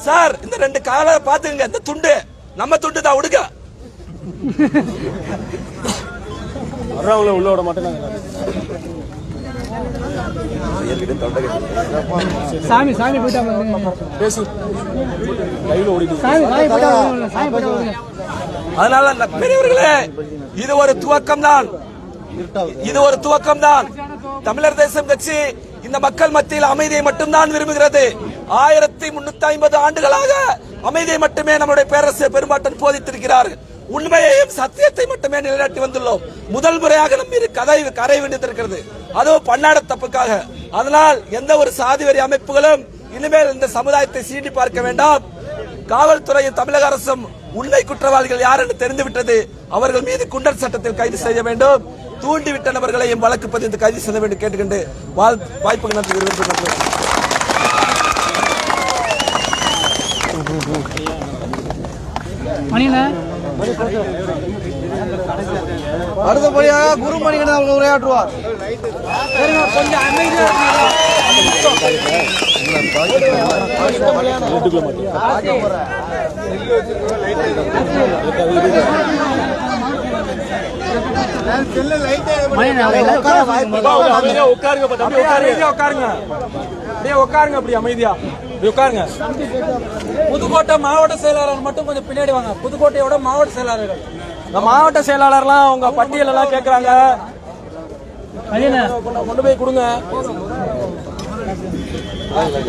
சார் இந்த 2 கால பாத்துங்க. இந்த துண்டு நம்ம துண்டு தான், விடுங்க. உள்ள விட மாட்டேன். சாமி பேசு. அதனால பெரியவர்களே, இது ஒரு துவக்கம் தான். தமிழர் தேசம் கட்சி இந்த மக்கள் மத்தியில் அமைதியை மட்டும்தான் விரும்புகிறது. 1350 ஆண்டுகளாக அமைதியை மட்டுமே நம்முடைய பேரரசு பெரும்பாட்டன் போதித்திருக்கிறார்கள். உண்மையையும் சத்தியத்தை மட்டுமே நிலைநாட்டி வந்துள்ளோம். முதல் முறையாக நம் மீது கரை விழுந்திருக்கிறது, அதுவும் பன்னாட தப்புக்காக. அதனால் எந்த ஒரு சாதிவரி அமைப்புகளும் இனிமேல் இந்த சமுதாயத்தை சீண்டி பார்க்க வேண்டாம். காவல்துறையும் தமிழக அரசும் உண்மை குற்றவாளிகள் யார் என்று தெரிந்துவிட்டது. அவர்கள் மீது குண்டர் சட்டத்தில் கைது செய்ய வேண்டும். தூண்டிவிட்ட நபர்களையும் வழக்கு பதிந்து கைது செய்ய வேண்டும் கேட்டுக்கொண்டு வாய்ப்புக்கு நன்றி. அடுத்தபடியாக குருமணிகன் அவர்கள் உரையாற்றுவார். உட்காருங்க, அப்படி அமைதியா உட்காருங்க. புதுக்கோட்டை மாவட்ட செயலாளர் மட்டும் கொஞ்சம் பின்னாடி வாங்க. புதுக்கோட்டையோட மாவட்ட செயலாளர்கள், இந்த மாவட்ட செயலாளர்லாம் உங்க பட்டியல் எல்லாம் கேட்கறாங்க, கொண்டு போய் கொடுங்க.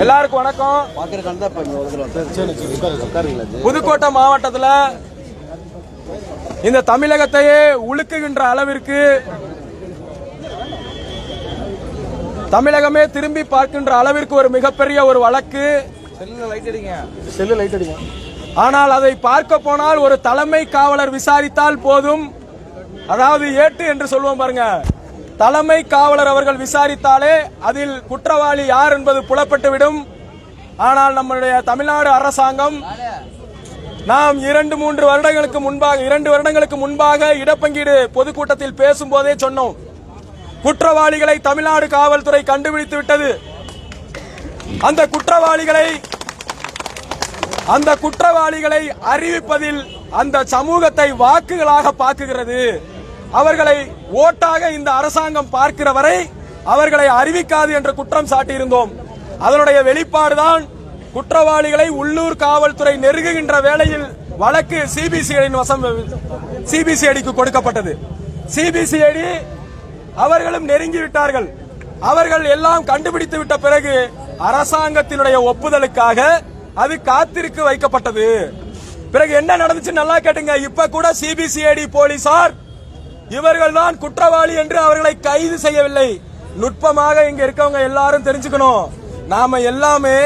எல்லாருக்கும் வணக்கம். புதுக்கோட்டை மாவட்டத்துல இந்த தமிழகத்தையே உலுக்குகின்ற அளவிற்கு, தமிழகமே திரும்பி பார்க்கின்ற அளவிற்கு ஒரு மிகப்பெரிய ஒரு வழக்கு. ஆனால் அதை பார்க்க போனால் ஒரு தலைமை காவலர் விசாரித்தால் போதும். அதாவது ஏட்டு என்று சொல்லுவோம் பாருங்க, தலைமை காவலர் அவர்கள் விசாரித்தாலே அதில் குற்றவாளி யார் என்பது புலப்பட்டுவிடும். ஆனால் நம்முடைய தமிழ்நாடு அரசாங்கம் நாம் 2 வருடங்களுக்கு முன்பாக இடப்பங்கீடு பொதுக்கூட்டத்தில் பேசும்போதே சொன்னோம், குற்றவாளிகளை தமிழ்நாடு காவல்துறை கண்டுபிடித்து விட்டது. அந்த குற்றவாளிகளை அறிவிப்பதில் அந்த சமூகத்தை வாக்குகளாக பார்க்குகிறது. அவர்களை ஓட்டாக இந்த அரசாங்கம் பார்க்கிற வரை அவர்களை அறிவிக்காது என்று குற்றம் சாட்டியிருந்தோம். அதனுடைய வெளிப்பாடுதான் குற்றவாளிகளை உள்ளூர் காவல்துறை நெருங்குகின்ற வேளையில் வழக்கு சிபிசிஐடிக்கு கொடுக்கப்பட்டது. சிபிசிஐடி அவர்களும் நெருங்கிவிட்டார்கள். அவர்கள் எல்லாம் கண்டுபிடித்து விட்ட பிறகு அரசாங்கத்தினுடைய ஒப்புதலுக்காக அது காத்திருக்க வைக்கப்பட்டது. பிறகு என்ன நடந்துச்சு நல்லா கேட்டுங்க. இப்ப கூட சிபிசிஐடி போலீசார் இவர்கள் தான் குற்றவாளி என்று அவர்களை கைது செய்யவில்லை. நுட்பமாக இங்க இருக்கவங்க எல்லாரும் தெரிஞ்சுக்கணும், நாம எல்லாமே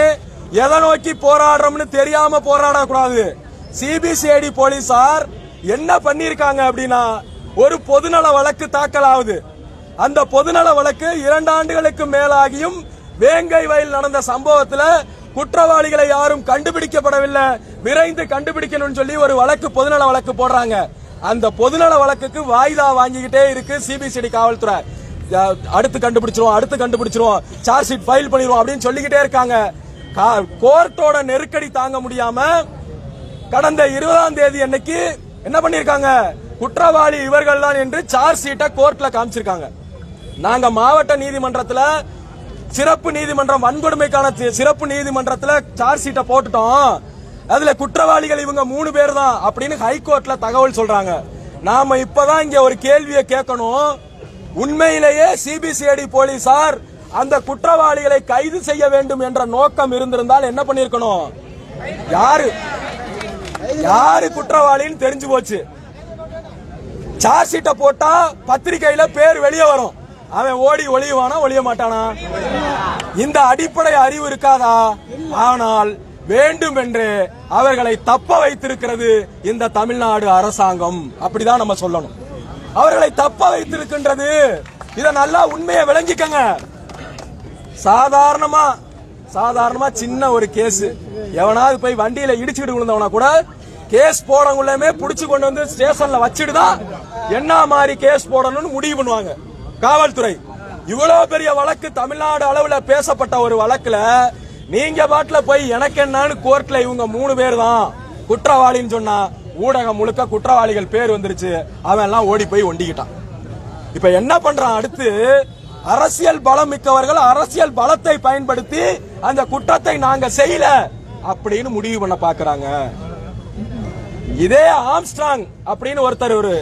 எதை நோக்கி போராடுறோம்னு தெரியாம போராடக்கூடாது. சிபிசிஐடி போலீசார் என்ன பண்ணிருக்காங்க அப்படின்னா, ஒரு பொதுநல வழக்கு தாக்கல் ஆகுது. அந்த பொதுநல வழக்கு 2 ஆண்டுகளுக்கு மேலாகியும் வேங்கை வயல் நடந்த சம்பவத்துல குற்றவாளிகளை யாரும் கண்டுபிடிக்கப்படவில்லை, விரைந்து கண்டுபிடிக்கணும்னு சொல்லி ஒரு வழக்கு பொதுநல வழக்கு போடுறாங்க. அந்த பொதுநல வழக்குக்கு வாய்தா வாங்கிக்கிட்டே இருக்கு சிபிசிஐடி காவல்துறை. அடுத்து கண்டுபிடிச்சிருவோம், சார்ஜ் ஷீட் ஃபைல் பண்ணிடுவோம் அப்படின்னு சொல்லிக்கிட்டே இருக்காங்க. கோர்ட்டோட நெருக்கடி தாங்க முடியாம கடந்த 20ஆம் தேதி அன்னைக்கு என்ன பண்ணிருக்காங்க, குற்றவாளி இவர்கள் தான் என்று சார்ஜ் ஷீட்டை கோர்ட்ல காமிச்சிருக்காங்க. நாங்க மாவட்ட நீதிமன்றத்துல சிறப்பு நீதிமன்றம், வன்கொடுமைக்கான சிறப்பு நீதிமன்றத்துல சார்ஜ் ஷீட்டை போட்டுட்டோம். அதுல குற்றவாளிகள் இவங்க 3 பேர் தான் அப்படின்னு ஹைகோர்ட்ல தகவல் சொல்றாங்க. நாம இப்பதான் இங்க ஒரு கேள்வியை கேட்கணும், உண்மையிலேயே சிபிசிஐடி போலீசார் அந்த குற்றவாளிகளை கைது செய்ய வேண்டும் என்ற நோக்கம் இருந்திருந்தால் என்ன பண்ணிருக்கணும்? யாரு குற்றவாளின்னு தெரிஞ்சு போச்சு. சார்ஜ் ஷீட்டை போட்டா பத்திரிகையில பேர் வெளியே வரும், அவன் ஓடி ஒளியுவானா ஒளிய மாட்டானா? இந்த அடிப்படை அறிவு இருக்காதா? ஆனால் வேண்டும் என்று அவர்களை தப்ப வைத்திருக்கிறது இந்த தமிழ்நாடு அரசாங்கம். அப்படிதான் நம்ம சொல்லணும், அவர்களை தப்ப வைத்திருக்கின்றது. இத நல்லா உண்மையை விளங்கிக்கங்க. சாதாரணமா சின்ன ஒரு கேஸ், எவனாவது போய் வண்டியில இடிச்சுக்கிட்டு விழுந்தவனா கூட கேஸ் போடங்குள்ளமே புடிச்சு கொண்டு வந்து ஸ்டேஷன்ல வச்சுட்டுதான் என்ன மாதிரி கேஸ் போடணும்னு முடிவு பண்ணுவாங்க காவல்துறை. இவ்வளவு பெரிய வழக்கு தமிழ்நாடு அளவுல பேசப்பட்ட ஒரு வழக்குல நீங்க பாட்டுல போய் எனக்கு என்னன்னு கோர்ட்ல இவங்க 3 பேர் தான் குற்றவாளின்னு சொன்னா ஊடகம் முழுக்க குற்றவாளிகள் பேர் வந்துருச்சு. அவன் எல்லாம் ஓடி போய் ஒண்டிக்கிட்டான். இப்ப என்ன பண்றான், அடுத்து அரசியல் பலம் மிக்கவர்கள் அரசியல் பலத்தை பயன்படுத்தி அந்த குற்றத்தை நாங்க செய்யல அப்படின்னு முடிவு பண்ண பாக்குறாங்க. இதே ஆம்ஸ்ட்ராங் அப்படின்னு ஒருத்தர், ஒரு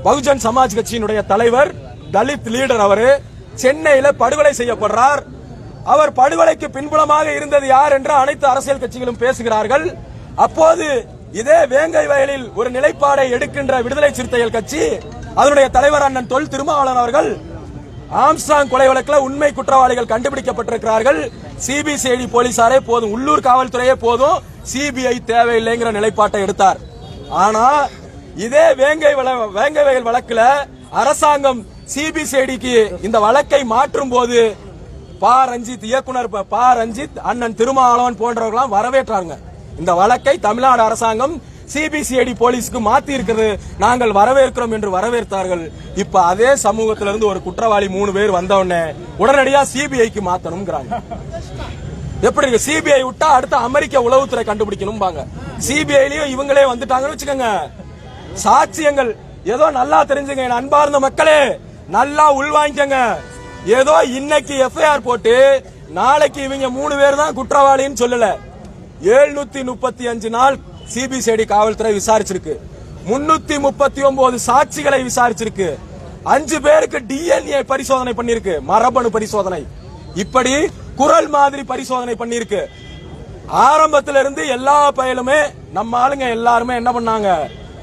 பகுஜன் சமாஜ் கட்சியினுடைய தலைவர், தலித் லீடர், சென்னையில படுகொலை செய்யப்படுறார். அவர் படுகொலைக்கு பின்புலமாக இருந்தது யார் என்று அனைத்து அரசியல் கட்சிகளும் பேசுகிறார்கள். அப்போது இதே வேங்கை வயலில் ஒரு நிலைப்பாடை எடுக்கின்ற விடுதலை சிறுத்தைகள் கட்சி, அதனுடைய தலைவர் அண்ணன் தொல் திருமாவளவன் அவர்கள், ஆம்ஸ்ட்ராங் கொலை வழக்கில் உண்மை குற்றவாளிகள் கண்டுபிடிக்கப்பட்டிருக்கிறார்கள், சிபிசிஐடி போலீசாரே போதும், உள்ளூர் காவல்துறையே போதும், சிபிஐ தேவையில்லைங்கிற நிலைப்பாட்டை எடுத்தார். ஆனா இதே வேங்கை வயல் வழக்குல அரசாங்கம் சிபிசிஐடிக்கு இந்த வழக்கை மாற்றும் போது பா ரஞ்சித், இயக்குனர் பா ரஞ்சித், அண்ணன் திருமாவளவன் போன்றவர்களாம் வரவேற்றாங்க. இந்த வழக்கை தமிழ்நாடு அரசாங்கம் சிபிசிஐடி போலீஸ்க்கு மாத்தி இருக்கிறது, நாங்கள் வரவேற்கிறோம் என்று வரவேற்றார்கள். இப்ப அதே சமூகத்திலிருந்து ஒரு குற்றவாளி 3 பேர் வந்தவுடனே உடனடியா சிபிஐக்கு மாத்தணும்ங்கிறாங்க. எப்படி இருக்கு? சிபிஐ விட்டா அடுத்த அமெரிக்க உளவுத்துறை கண்டுபிடிக்கணும். சிபிஐலயும் இவங்களே வந்துட்டாங்கன்னு வச்சுக்கோங்க. சாட்சியங்கள் ஏதோ நல்லா தெரிஞ்சுங்க, அன்பார்ந்த மக்களே, நல்லா உள்வாங்கிக்கங்க. ஏதோ இன்னைக்கு எஃப்ஐஆர் போட்டு நாளைக்கு இவங்க 3 பேர் தான் குற்றவாளின்னு சொல்லல. 735 நாள் சிபிசிஐடி காவல்துறை விசாரிச்சிருக்கு. 339 சாட்சிகளை விசாரிச்சிருக்கு. 5 பேருக்கு டிஎன்ஏ பரிசோதனை பண்ணிருக்கு, மரபணு பரிசோதனை, இப்படி குரல் மாதிரி பரிசோதனை பண்ணிருக்கு. ஆரம்பத்திலிருந்து எல்லா பயலுமே நம்ம ஆளுங்க எல்லாருமே என்ன பண்ணாங்க,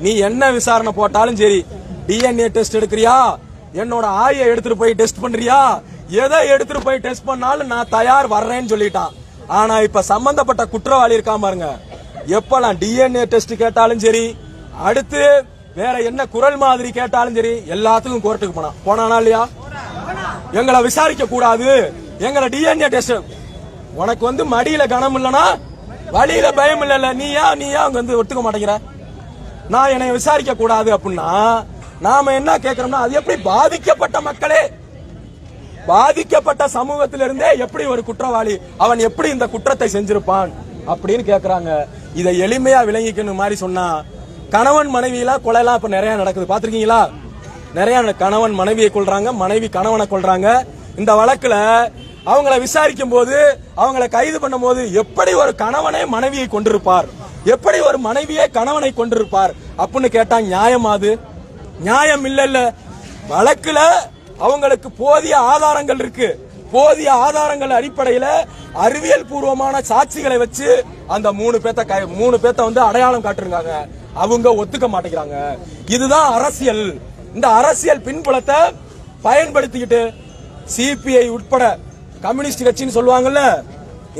நீ என்ன விசாரணை போட்டாலும் சரி, டிஎன்ஏ டெஸ்ட் எடுக்கிறியா, என்னோட ஆயை எடுத்துட்டு போய் டெஸ்ட் பண்றியா, எதை எடுத்துட்டு போய் டெஸ்ட் பண்ணாலும் நான் தயார் வர்றேன்னு சொல்லிட்டான். ஆனா இப்ப சம்பந்தப்பட்ட குற்றவாளி இருக்காம பாருங்க, எப்பெல்லாம் டிஎன்ஏ டெஸ்ட் கேட்டாலும் சரி, அடுத்து வேற என்ன குரல் மாதிரி கேட்டாலும் சரி, எல்லாத்துக்கும் கோர்ட்டுக்கு போனானா இல்லையா? எங்களை விசாரிக்க கூடாது, எங்களை டிஎன்ஏ டெஸ்ட், உனக்கு வந்து மடியில கனம் இல்லனா வழியில பயம் இல்ல, நீயா அங்க வந்து ஒத்துக்க மாட்டேங்கிற, நான் என்னை விசாரிக்க கூடாது அப்படின்னா நாம என்ன கேட்கிறோம்னா, அது எப்படி பாதிக்கப்பட்ட மக்களே, பாதிக்கப்பட்ட சமூகத்திலிருந்தே எப்படி ஒரு குற்றவாளி அவன் எப்படி இந்த குற்றத்தை செஞ்சிருப்பான் அப்படின்னு கேக்குறாங்க. இதை எளிமையா விளங்கிக்கணும் மாதிரி சொன்னா, கணவன் மனைவியில கொலைலாம் இப்ப நிறைய நடக்குது, பாத்திருக்கீங்களா? நிறைய கணவன் மனைவியை கொல்றாங்க, மனைவி கணவனை கொல்றாங்க. இந்த வழக்குல அவங்கள விசாரிக்கும் போது, அவங்கள கைது பண்ணும் போது, எப்படி ஒரு கணவனே மனைவியை கொண்டிருப்பார், எப்படி ஒரு மனைவியே கணவனை கொண்டிருப்பார் அப்படின்னு கேட்டா நியாயமா? அது நியாயம் இல்ல. வழக்குல அவங்களுக்கு போதிய ஆதாரங்கள் இருக்கு, போதிய ஆதாரங்கள் அடிப்படையில அறிவியல் பூர்வமான சாட்சிகளை வச்சு அந்த 3 பேத்த வந்து அடையாளம் காட்டுறாங்க. அவங்க ஒத்துக்க மாட்டேங்கிறாங்க. இதுதான் அரசியல். இந்த அரசியல் பின்புலத்தை பயன்படுத்திக்கிட்டு சிபிஐ உட்பட கம்யூனிஸ்ட் கட்சின்னு சொல்லுவாங்கல்ல,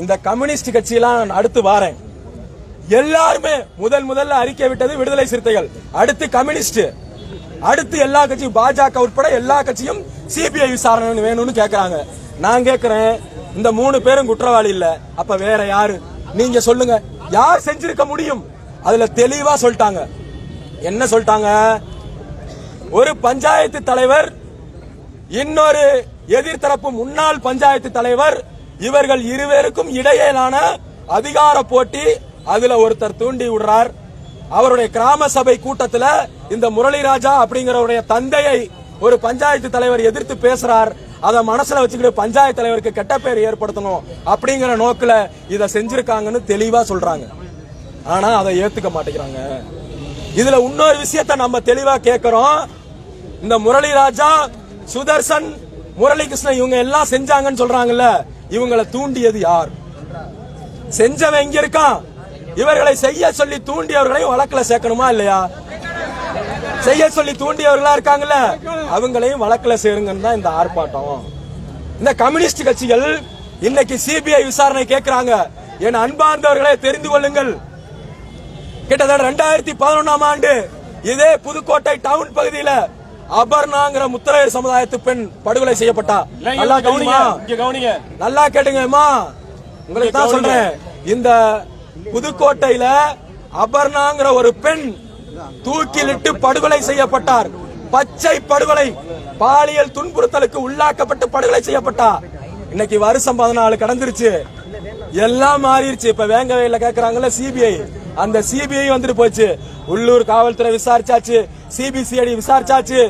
இந்த கம்யூனிஸ்ட் கட்சியெல்லாம் அடுத்து வாரேன், எல்லாருமே முதல்ல அறிக்கை விட்டது விடுதலை சிறுத்தைகள், அடுத்து கம்யூனிஸ்ட், அடுத்து எல்லா கட்சியும் பாஜக உட்பட எல்லா கட்சியும் சிபிஐ விசாரணை வேணும்னு கேக்குறாங்க. நான் கேக்குறேன், இந்த 3 பேரும் குற்றவாளி இல்ல, அப்ப வேற யாரு? நீங்க சொல்லுங்க, யார் செஞ்சிருக்க முடியும்? அதுல தெளிவா சொல்லிட்டாங்க. என்ன சொல்லிட்டாங்க? ஒரு பஞ்சாயத்து தலைவர், இன்னொரு எதிர்த்தரப்பு முன்னாள் பஞ்சாயத்து தலைவர், இவர்கள் இருவருக்கும் இடையிலான அதிகார போட்டி, அதுல ஒருத்தர் தூண்டி விடுறார். அவருடைய கிராம சபை கூட்டத்துல இந்த முரளிராஜா அப்படிங்கிறவருடைய தந்தையை ஒரு பஞ்சாயத்து தலைவர் எதிர்த்து பேசுறார். அத மனசுல வச்சுக்கிட்டு பஞ்சாயத்து தலைவருக்கு கெட்ட பேர் ஏற்படுத்தணும் அப்படிங்கிற நோக்கில இத செஞ்சிருக்காங்கன்னு தெளிவா சொல்றாங்க. ஆனா அதை ஏத்துக்க மாட்டேங்கிறாங்க. இதுல இன்னொரு விஷயத்தை நம்ம தெளிவா கேட்கிறோம். இந்த முரளிராஜா, சுதர்சன், முரளிகிருஷ்ணன் இவங்க எல்லாம் செஞ்சாங்கன்னு சொல்றாங்கல்ல, இவங்களை தூண்டியது யார்? செஞ்சவன் எங்க இருக்கான்? இவர்களை செய்ய சொல்லி தூண்டியவர்களையும் வழக்குல சேர்க்கணுமா இல்லையா? செய்ய சொல்லி தூண்டியவர்களா இருக்காங்கல்ல, அவங்களையும் வழக்குல சேருங்கன்னு தான் இந்த ஆர்ப்பாட்டம். இந்த கம்யூனிஸ்ட் கட்சிகள் இன்னைக்கு சிபிஐ விசாரணை கேட்கிறாங்க. என் அன்பார்ந்தவர்களே தெரிந்து கொள்ளுங்கள், கிட்டத்தட்ட 2011ஆம் ஆண்டு இதே புதுக்கோட்டை டவுன் பகுதியில அபர்ணாங்கிற முத்திரையர் சமுதாயத்து பெண் படுகொலை செய்யப்பட்டா. நல்லா கவனிங்க, நல்லா கேட்டுங்கம்மா, உங்களுக்கு தான் சொல்றேன். இந்த புதுக்கோட்டையில அபர்ணாங்கிற ஒரு பெண் தூக்கிலிட்டு படுகொலை செய்யப்பட்டார். பச்சை படுகொலை, பாலியல் துன்புறுத்தலுக்கு உள்ளாக்கப்பட்டு படுகொலை செய்யப்பட்டா. இன்னைக்கு வருஷம் 14 கடந்துருச்சு, எல்லாம் மாறிடுச்சு. இப்ப வேங்க வயல்ல கேக்குறாங்கல்ல சிபிஐ, அந்த சிபிஐ வந்துட்டு போச்சு. உள்ளூர் காவல்துறை விசாரிச்சாச்சு, சிபிசிஐடி விசாரிச்சாச்சு.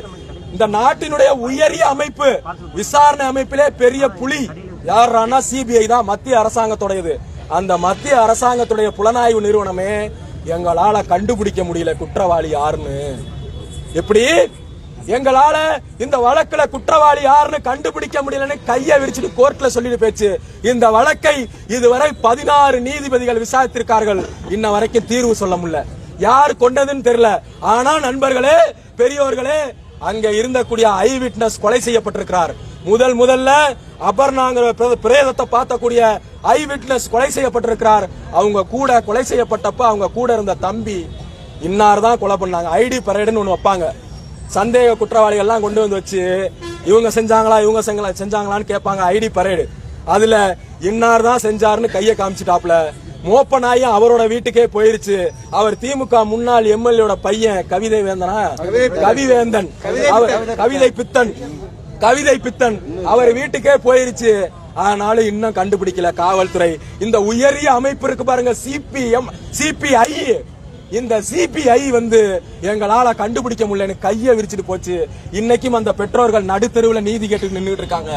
இந்த நாட்டினுடைய உயரிய அமைப்பு, விசாரணை அமைப்பிலே பெரிய புலி யாரானா சிபிஐ தான், மத்திய அரசாங்கத்துடையது. அந்த மத்திய அரசாங்கத்துடைய புலனாய்வு நிறுவனமே எங்களால கண்டுபிடிக்க முடியல குற்றவாளி யாருன்னு. எப்படி எங்களால இந்த வழக்குல குற்றவாளி யாருன்னு கண்டுபிடிக்க முடியலன்னு கையை விரிச்சிட்டு கோர்ட்ல சொல்லிட்டு போச்சு. இந்த வழக்கை இதுவரை 16 நீதிபதிகள் விசாரித்திருக்கார்கள். இன்ன வரைக்கும் தீர்வு சொல்ல முடியல. யார் கொண்டதுன்னு தெரியல. ஆனா நண்பர்களே, பெரியோர்களே, அங்க இருந்தக்கூடிய ஐ விட்னஸ் கொலை செய்யப்பட்டிருக்கிறார். முதல்ல அபர்ணாங்கிற பிரேதத்தை பார்த்தக்கூடிய ஐ விட்னஸ் கொலை செய்யப்பட்டிருக்கிறார். அவங்க கூட கொலை செய்யப்பட்டப்ப அவங்க கூட இருந்த தம்பி இன்னார் தான் கொலை பண்ணாங்க. ஐடி பரேடுன்னு ஒண்ணு வைப்பாங்க. சந்தேக குற்றவாளிகள் எல்லாம் கொண்டு வந்து வச்சு இவங்க செஞ்சாங்களா இவங்க செஞ்சாங்களான்னு கேட்பாங்க. ID parade. அதுல இன்னார் தான் செஞ்சாருன்னு கையை காமிச்சிட்டாப்ல. மோப்பனாயும் அவரோட வீட்டுக்கே போயிருச்சு. அவர் திமுக முன்னாள் எம்எல்ஏ பையன் கவிதை பித்தன் அவர் வீட்டுக்கே போயிருச்சு. ஆனாலும் இன்னும் கண்டுபிடிக்கல காவல்துறை. இந்த உயரிய அமைப்பு இருக்கு பாருங்க, சிபிஐ. இந்த சிபிஐ எங்களால கண்டுபிடிக்க முடியல, கையை விரிச்சிட்டு போச்சு. இன்னைக்கும் அந்த பெற்றோர்கள் நடுத்தெருவுல நீதி கேட்டு நின்றுட்டு இருக்காங்க.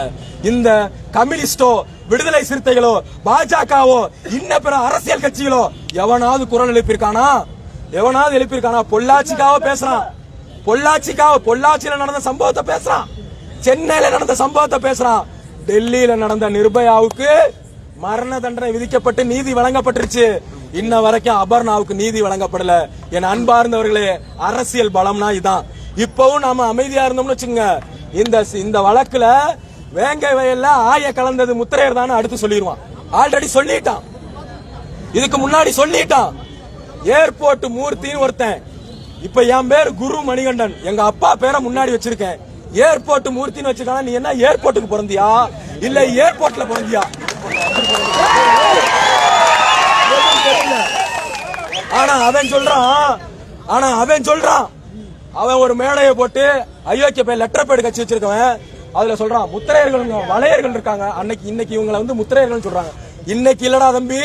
இந்த கம்யூனிஸ்டோ, விடுதலை சிறுத்தைகளோ, பாஜகவோ, இன்ன பிற அரசியல் கட்சிகளோ எவனாவது குரல் எழுப்பியிருக்கானா? பொள்ளாச்சிக்காக பேசுறான். பொள்ளாச்சியில நடந்த சம்பவத்தை பேசுறான். சென்னையில நடந்த சம்பவத்தை பேசுறான். டெல்லியில நடந்த நிர்பயாவுக்கு மரண தண்டனை விதிக்கப்பட்டு நீதி வழங்கப்பட்டுருச்சு. இன்ன வரைக்கும் அபர்ணாவுக்கு நீதி வழங்கப்படல. என் அன்பார்ந்தவர்களே, அரசியல் பலம்னா இதான். இப்பவும் நாம அமைதியா இருந்தோம்னு வச்சுங்க, இந்த வழக்குல வேங்கை வயல்ல ஆய கலந்தது முத்திரையர் தான் அடுத்து சொல்லிடுவான். ஆல்ரெடி சொல்லிட்டான், இதுக்கு முன்னாடி சொல்லிட்டான். ஏர்போர்ட் மூர்த்தின்னு ஒருத்தன், இப்ப என் பேர் குரு மணிகண்டன், எங்க அப்பா பேரை முன்னாடி வச்சிருக்கேன். ஏர்போர்ட் மூர்த்தின்னு வச்சிருக்காங்க. நீ என்ன ஏர்போர்ட்டுக்கு பிறந்தியா இல்ல ஏர்போர்ட்ல பிறந்தியா? ஆனா அவன் சொல்றான், அவன் ஒரு மேடையை போட்டு அயோக்கிய போய் லெட்டர் பேடு கட்சி வச்சிருக்கவன். அதுல சொல்றான் முத்திரையர்கள் வளையர்கள் இருக்காங்க. இன்னைக்கு இவங்களை முத்திரையர்கள் சொல்றாங்க. இன்னைக்கு இல்லடா தம்பி,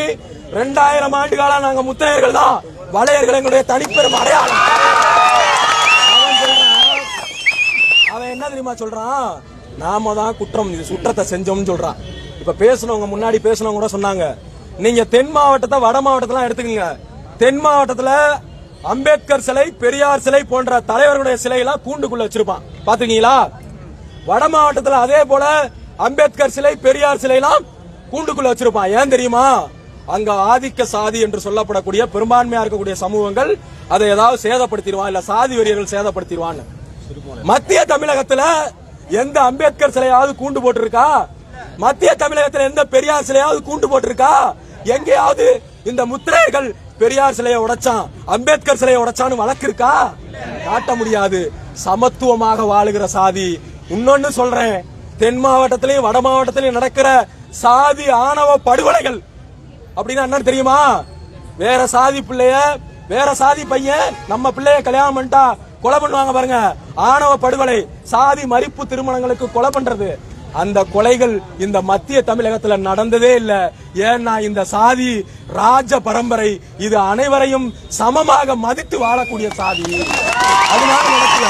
2000 ஆண்டு காலம் நாங்க முத்திரையர்கள் தான். வளையர்கள் எங்களுடைய தனிப்பெரும் அடையாளம். அவன் என்ன தெரியுமா சொல்றான்? நாம தான் குற்றத்தை செஞ்சோம்னு சொல்றான். இப்ப பேசினவங்க முன்னாடி பேசினவங்க கூட சொன்னாங்க, நீங்க தென் மாவட்டத்தை வட மாவட்டத்தெல்லாம் எடுத்துக்கீங்க. தென் மாவட்டத்துல அம்பேத்கர் சிலை, பெரியார் சிலை போன்ற தலைவர்களுடைய சிலையெல்லாம் கூண்டுக்குள்ள வச்சிருப்பான், பாத்துக்கீங்களா? வட மாவட்டத்துல அதே போல அம்பேத்கர் சிலை, பெரியார் சிலை எல்லாம் கூண்டுக்குள்ள வச்சிருப்பான். ஏன் தெரியுமா? அங்க ஆதிக்க சாதி என்று சொல்லப்படக்கூடிய பெரும்பான்மையா இருக்கக்கூடிய சமூகங்கள் அதை ஏதாவது சேதப்படுத்திடுவான், இல்ல சாதி வெறியர்கள் சேதப்படுத்திடுவான். மத்திய தமிழகத்துல எந்த அம்பேத்கர் சிலையாவது கூண்டு போட்டிருக்கா? மத்திய தமிழகத்துல எந்த பெரியார் சிலையாவது கூண்டு போட்டிருக்கா? எங்கேயாவது இந்த முத்திரையர்கள் பெரியார் சிலையை உடைச்சான், அம்பேத்கர் சிலையை உடைச்சான்னு வழக்கு இருக்கா? காட்ட முடியாது. சமத்துவமாக வாழுகிற சாதி. இன்னொன்னு சொல்றேன், தென் மாவட்டத்திலையும் வட மாவட்டத்திலையும் நடக்கிற சாதி ஆணவ படுகொலைகள் அப்படின்னா என்னன்னு தெரியுமா? வேற சாதி பிள்ளைய, வேற சாதி பையன் நம்ம பிள்ளைய கல்யாணம் பண்ணிட்டா கொலை பண்ணுவாங்க பாருங்க, ஆணவ படுகொலை. சாதி மறிப்பு திருமணங்களுக்கு கொலை பண்றது. அந்த கொலைகள் இந்த மத்திய தமிழகத்துல நடந்ததே இல்ல. ஏன்னா இந்த சாதி ராஜ பரம்பரை, இது அனைவரையும் சமமாக மதித்து வாழக்கூடிய சாதி. அதனால நடக்கல.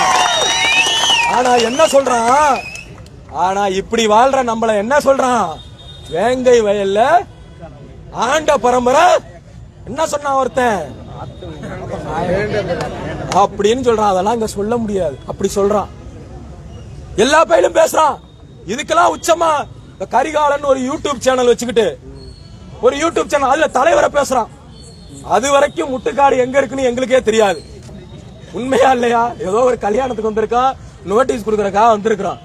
ஆனா என்ன சொல்றான்? ஆனா இப்படி வாழ்ற நம்மள என்ன சொல்றான்? வேங்கை வயல்ல ஆண்ட பரம்பரை என்ன சொன்னா ஒருத்தன் அப்படின்னு சொல்றான். அதெல்லாம் இங்க சொல்ல முடியாது. அப்படி சொல்றான், எல்லா பயிலும் பேசுறான். இதுக்கெல்லாம் உச்சமா கரிகாலன் ஒரு யூடியூப் சேனல் வச்சுக்கிட்டு, ஒரு யூடியூப் சேனல், அதுல தலைவரை பேசுறான். அது வரைக்கும் முட்டுக்காடு எங்க இருக்குன்னு எங்களுக்கே தெரியாது. உண்மையா இல்லையா? ஏதோ ஒரு கல்யாணத்துக்கு வந்திருக்கான், நோட்டீஸ் கொடுக்கறதுக்காக வந்திருக்கான்.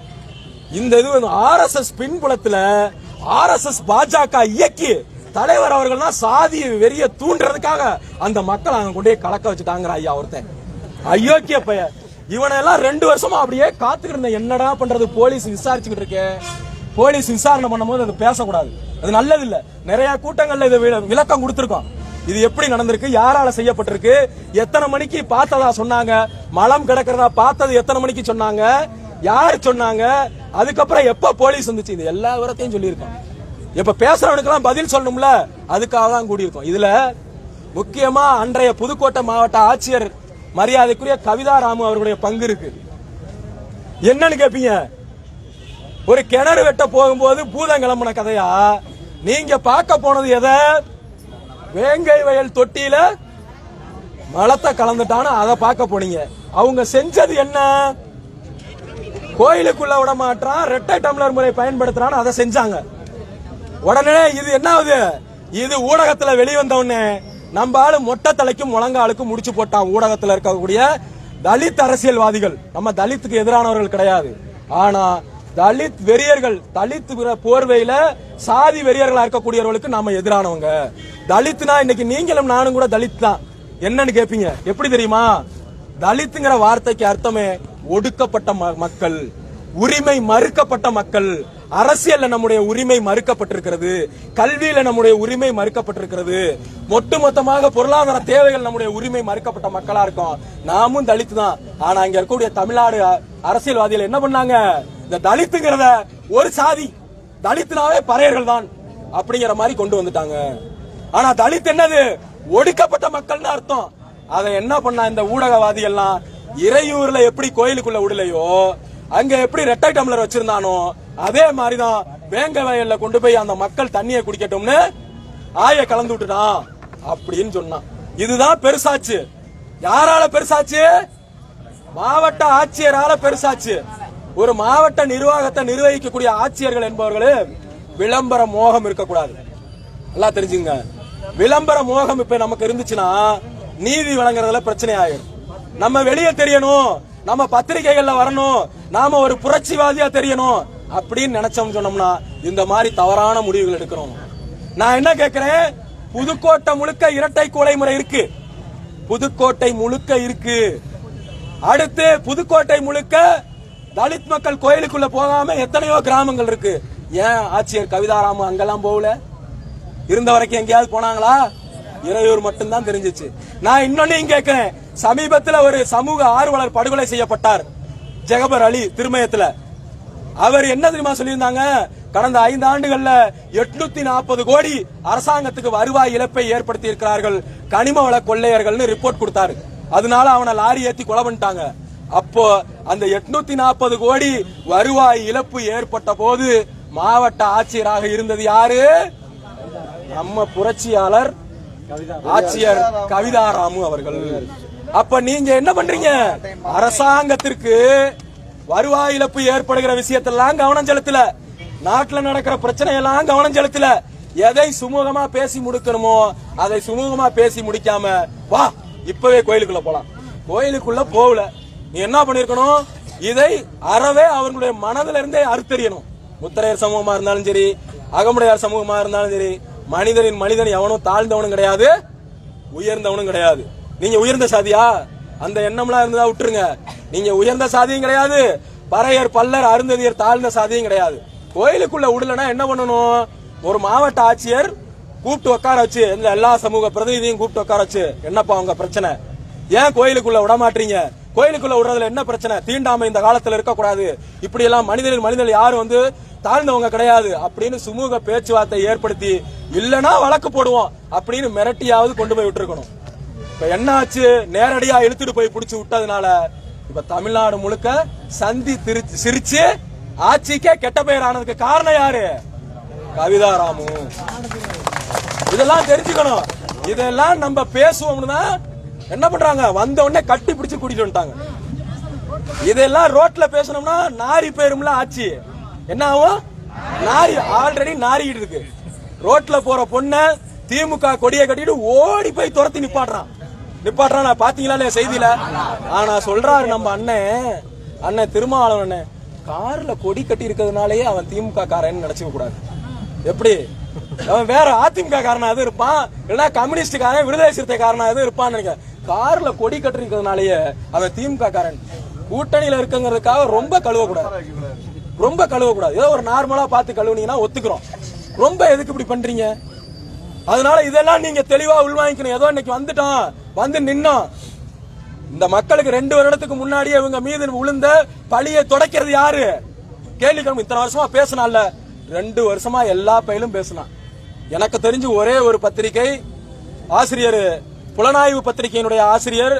இந்த இது RSS பின்புலத்துல RSS பாஜக இயக்கி தலைவர் அவர்கள் தான் சாதி வெறிய தூண்டுறதுக்காக அந்த மக்கள் அங்க கொண்டே கலக்க வச்சுட்டாங்க. ஐயா ஒருத்தன் அயோக்கிய பையன். இவனெல்லாம் 2 வருஷமா அப்படியே காத்துக்கிட்டு இருந்தேன், என்னடா பண்றது? போலீஸ் விசாரிச்சுக்கிட்டு இருக்கேன். போலீஸ் விசாரணை பண்ணும்போது அது பேசக்கூடாது, அது நல்லது இல்ல. நிறைய கூட்டங்கள்ல இது விளக்கம் கொடுத்திருக்கோம். இது எப்படி நடந்திருக்கு, யாரால செய்யப்பட்டிருக்கு, எத்தனை மணிக்கு பார்த்ததா சொன்னாங்க, மலம் கிடக்கிறதா பார்த்தது எத்தனை மணிக்கு சொன்னாங்க, யாரு சொன்னாங்க, அதுக்கப்புறம் எப்ப போலீஸ் வந்துச்சு, இது எல்லா விவரத்தையும் சொல்லியிருக்கோம். இப்ப பேசுறவனுக்கெல்லாம் பதில் சொல்லணும்ல, அதுக்காக தான் கூடியிருக்கோம். இதுல முக்கியமா அன்றைய புதுக்கோட்டை மாவட்ட ஆட்சியர் மரியாதைக்குரிய கவிதா ராமு அவர்களுடைய பங்கு இருக்கு. என்னன்னு கேப்பீங்க? ஒரு கிணறு வெட்ட போகும்போது பூதம் கிளம்பின கதையா? நீங்க பார்க்க போனது எதை? வேங்கை வயல் தொட்டியில மலத்தை கலந்துட்டான்னு அதை பார்க்க போனீங்க. அவங்க செஞ்சது என்ன? கோயிலுக்குள்ள விட மாட்டான், ரெட்டை டம்ளர் முறை பயன்படுத்துறான்னு அதை செஞ்சாங்க. உடனே இது என்ன ஆகுது, இது ஊடகத்துல வெளிவந்த உடனே நம்ம ஆளு மொட்டை தலைக்கும் முழங்காலுக்கும் முடிச்சு போட்டான். ஊடகத்துல இருக்கக்கூடிய தலித் அரசியல்வாதிகள், நம்ம தலித்துக்கு எதிரானவர்கள் கிடையாது, ஆனா தலித் வெறியர்கள், தலித் போர்வையில சாதி வெறியர்களா இருக்கக்கூடியவர்களுக்கு நாம எதிரானவங்க. தலித்னா இன்னைக்கு நீங்களும் நானும் கூட தலித் தான். என்னன்னு கேப்பீங்க, எப்படி தெரியுமா? தலித்துங்கிற வார்த்தைக்கு அர்த்தமே ஒடுக்கப்பட்ட மக்கள், உரிமை மறுக்கப்பட்ட மக்கள். அரசியல்ல நம்முடைய உரிமை மறுக்கப்பட்டிருக்கிறது, கல்வியில நம்முடைய உரிமை மறுக்கப்பட்டிருக்கிறது, ஒட்டுமொத்தமாக பொருளாதார தேவைகள் நம்முடைய உரிமை மறுக்கப்பட்ட மக்களா இருக்கும். நாமும் தலித் தான். ஆனா இங்க இருக்கக்கூடிய தமிழ்நாடு அரசியல்வாதிகள் என்ன பண்ணாங்க, இந்த தலித்துங்கிறத ஒரு சாதி, தலித்துனாவே பறையர்கள் தான் அப்படிங்கிற மாதிரி கொண்டு வந்துட்டாங்க. ஆனா தலித் என்னது, ஒடுக்கப்பட்ட மக்கள்னு அர்த்தம். அதை என்ன பண்ணா இந்த ஊடகவாதிகள்லாம், இறையூர்ல எப்படி கோயிலுக்குள்ள விடலையோ அங்க எப்படி ரெட்டை டம்ளர் வச்சிருந்தானோ அதே மாதிரிதான் வேங்க வயல்ல கொண்டு போய் அந்த மக்கள் தண்ணியை குடிக்கட்டும்னு ஆய கலந்து விட்டுட்டான் அப்படின்னு சொன்னான். இதுதான் பெருசாச்சு. யாரால பெருசாச்சு? மாவட்ட ஆட்சியரால பெருசாச்சு. ஒரு மாவட்ட நிர்வாகத்தை நிர்வகிக்கக்கூடிய ஆட்சியர்கள் என்பவர்கள் விளம்பர மோகம் இருக்கக்கூடாது. எல்லாம் தெரிஞ்சுங்க. விளம்பர மோகம் இப்ப நமக்கு இருந்துச்சுன்னா நீதி வழங்குறதுல பிரச்சனை ஆயிடும். நம்ம வெளியே தெரியணும், நம்ம பத்திரிகைகள்ல வரணும், நாம ஒரு புரட்சிவாதியா தெரியணும் அப்படின்னு நினைச்சோம் சொன்னோம்னா இந்த மாதிரி தவறான முடிவுகள் எடுக்கிறோம். நான் என்ன கேட்கிறேன், புதுக்கோட்டை முழுக்க இரட்டை கொலை முறை இருக்கு, புதுக்கோட்டை முழுக்க இருக்கு. அடுத்து புதுக்கோட்டை முழுக்க தலித் மக்கள் கோயிலுக்குள்ள போகாம எத்தனையோ கிராமங்கள் இருக்கு. ஏன் ஆட்சியர் கவிதாராம அங்கெல்லாம் போகல? இருந்த வரைக்கும் எங்கேயாவது போனாங்களா? இறையூர் மட்டும்தான் தெரிஞ்சிச்சு. நான் இன்னொன்னையும் கேட்கிறேன், சமீபத்தில் ஒரு சமூக ஆர்வலர் படுகொலை செய்யப்பட்டார், ஜெகபர் அலி திருமயத்துல. அவர் என்ன தெரியுமா சொல்லியிருந்தாங்க, கடந்த 5 ஆண்டுகள்ல 840 கோடி அரசாங்கத்துக்கு வருவாய் இழப்பை ஏற்படுத்தி இருக்கிறார்கள் கனிம வள கொள்ளையர்கள்னு ரிப்போர்ட் கொடுத்தாரு. அதனால அவனை லாரி ஏத்தி கொலை பண்ணிட்டாங்க. அப்போ அந்த 840 கோடி வருவாய் இழப்பு ஏற்பட்ட போது மாவட்ட ஆட்சியராக இருந்தது யாரு? நம்ம புரட்சியாளர் ஆட்சியர் கவிதாராமு அவர்கள். அப்ப நீங்க என்ன பண்றீங்க, அரசாங்கத்திற்கு வருவாய் இழப்பு ஏற்படுகிற விஷயத்தெல்லாம் கவனம் செலுத்தல, நாட்டில் நடக்கிற பிரச்சனை எல்லாம் கவனம் செலுத்தல. எதை சுமூகமா பேசி முடிக்கணுமோ அதை சுமூகமா பேசி முடிக்காம வா இப்பவே கோயிலுக்குள்ள போலாம், கோயிலுக்குள்ள போகல. நீ என்ன பண்ணிருக்கணும், இதை அறவே அவர்களுடைய மனதில இருந்தே அறுத்தறியணும். முத்தரையர் சமூகமா இருந்தாலும் சரி, அகமுடையார் சமூகமா இருந்தாலும் சரி, மனிதன் எவனும் தாழ்ந்தவனும் கிடையாது, உயர்ந்தவனும் கிடையாது. நீங்க உயர்ந்த சாதியா? அந்த எண்ணம்லாம் இருந்ததா விட்டுருங்க. நீங்க உயர்ந்த சாதியும் கிடையாது, பறையர் பல்லர் அருந்ததியர் தாழ்ந்த சாதியும் கிடையாது. கோயிலுக்குள்ள விடலன்னா என்ன பண்ணணும், ஒரு மாவட்ட ஆட்சியர் கூப்பிட்டு உட்கார வச்சு இந்த எல்லா சமூக பிரதிநிதியும் கூப்பிட்டு உட்கார வச்சு, என்னப்பா உங்க பிரச்சனை, ஏன் கோயிலுக்குள்ள விட மாட்டீங்க, கோயிலுக்குள்ள விடுறதுல என்ன பிரச்சனை, தீண்டாமை இந்த காலத்துல இருக்கக்கூடாது, இப்படி எல்லாம் மனிதர்கள் யாரும் தாழ்ந்தவங்க கிடையாது அப்படின்னு சுமூக பேச்சுவார்த்தை ஏற்படுத்தி, இல்லனா வழக்கு போடுவோம் அப்படின்னு மிரட்டியாவது கொண்டு போய் விட்டுருக்கணும். இப்ப என்ன ஆச்சு, நேரடியா இழுத்துட்டு போய் பிடிச்சு விட்டதுனால இப்ப தமிழ்நாடு முழுக்க சந்தி சிரிச்சு ஆட்சிக்கே கெட்ட பெயர் ஆனதுக்கு காரணம் யாரு? கவிதாராமு. இதெல்லாம் தெரிஞ்சுக்கணும். இதெல்லாம் நம்ம பேசுவோம்னா என்ன பண்றாங்க, வந்த உடனே கட்டி பிடிச்சு கூட்டிட்டு வந்துட்டாங்க. இதெல்லாம் ரோட்ல பேசணும்னா நாரி பேரும்ல ஆட்சி என்ன ஆகும், நாரி ஆல்ரெடி நாரிட்டு இருக்கு. ரோட்ல போற பொண்ண திமுக கொடியை கட்டிட்டு ஓடி போய் துரத்தி நிப்பாட்டுறான். பாத்தீங்களா செய்தியில? ஆனா சொல்றாரு நம்ம அண்ணன் திருமாவளவன், கார்ல கொடி கட்டி இருக்கிறதுனாலயே அவன் திமுக காரன்னு நினைச்சுக்க கூடாது. எப்படி அவன் வேற அதிமுக காரனா எதுவும் இருப்பான், இல்லைன்னா கம்யூனிஸ்ட் காரன் விடுதலை சிறுத்தை காரனா எதுவும் இருப்பான்னு நினைக்க. கார்ல கொடி கட்டி இருக்கிறதுனாலயே அவன் திமுக காரன். கூட்டணியில இருக்குங்கிறதுக்காக ரொம்ப கழுவக்கூடாது. ஏதோ ஒரு நார்மலா பார்த்து கழுவுனீங்கன்னா ஒத்துக்கிறோம். ரொம்ப எதுக்கு இப்படி பண்றீங்க? அதனால இதெல்லாம் நீங்க தெளிவா உள்வாங்கிக்கணும். ஏதோ இன்னைக்கு வந்து நின்னோம். இந்த மக்களுக்கு 2 வருடத்துக்கு முன்னாடியே இவங்க மீது விழுந்த பழியை தொடக்கிறது யாரு? கேள்விக்கிழமை இத்தனை வருஷமா பேசினால, 2 வருஷமா எல்லா பயிலும் பேசினான். எனக்கு தெரிஞ்சு ஒரே ஒரு பத்திரிகை ஆசிரியர், புலனாய்வு பத்திரிகையினுடைய ஆசிரியர்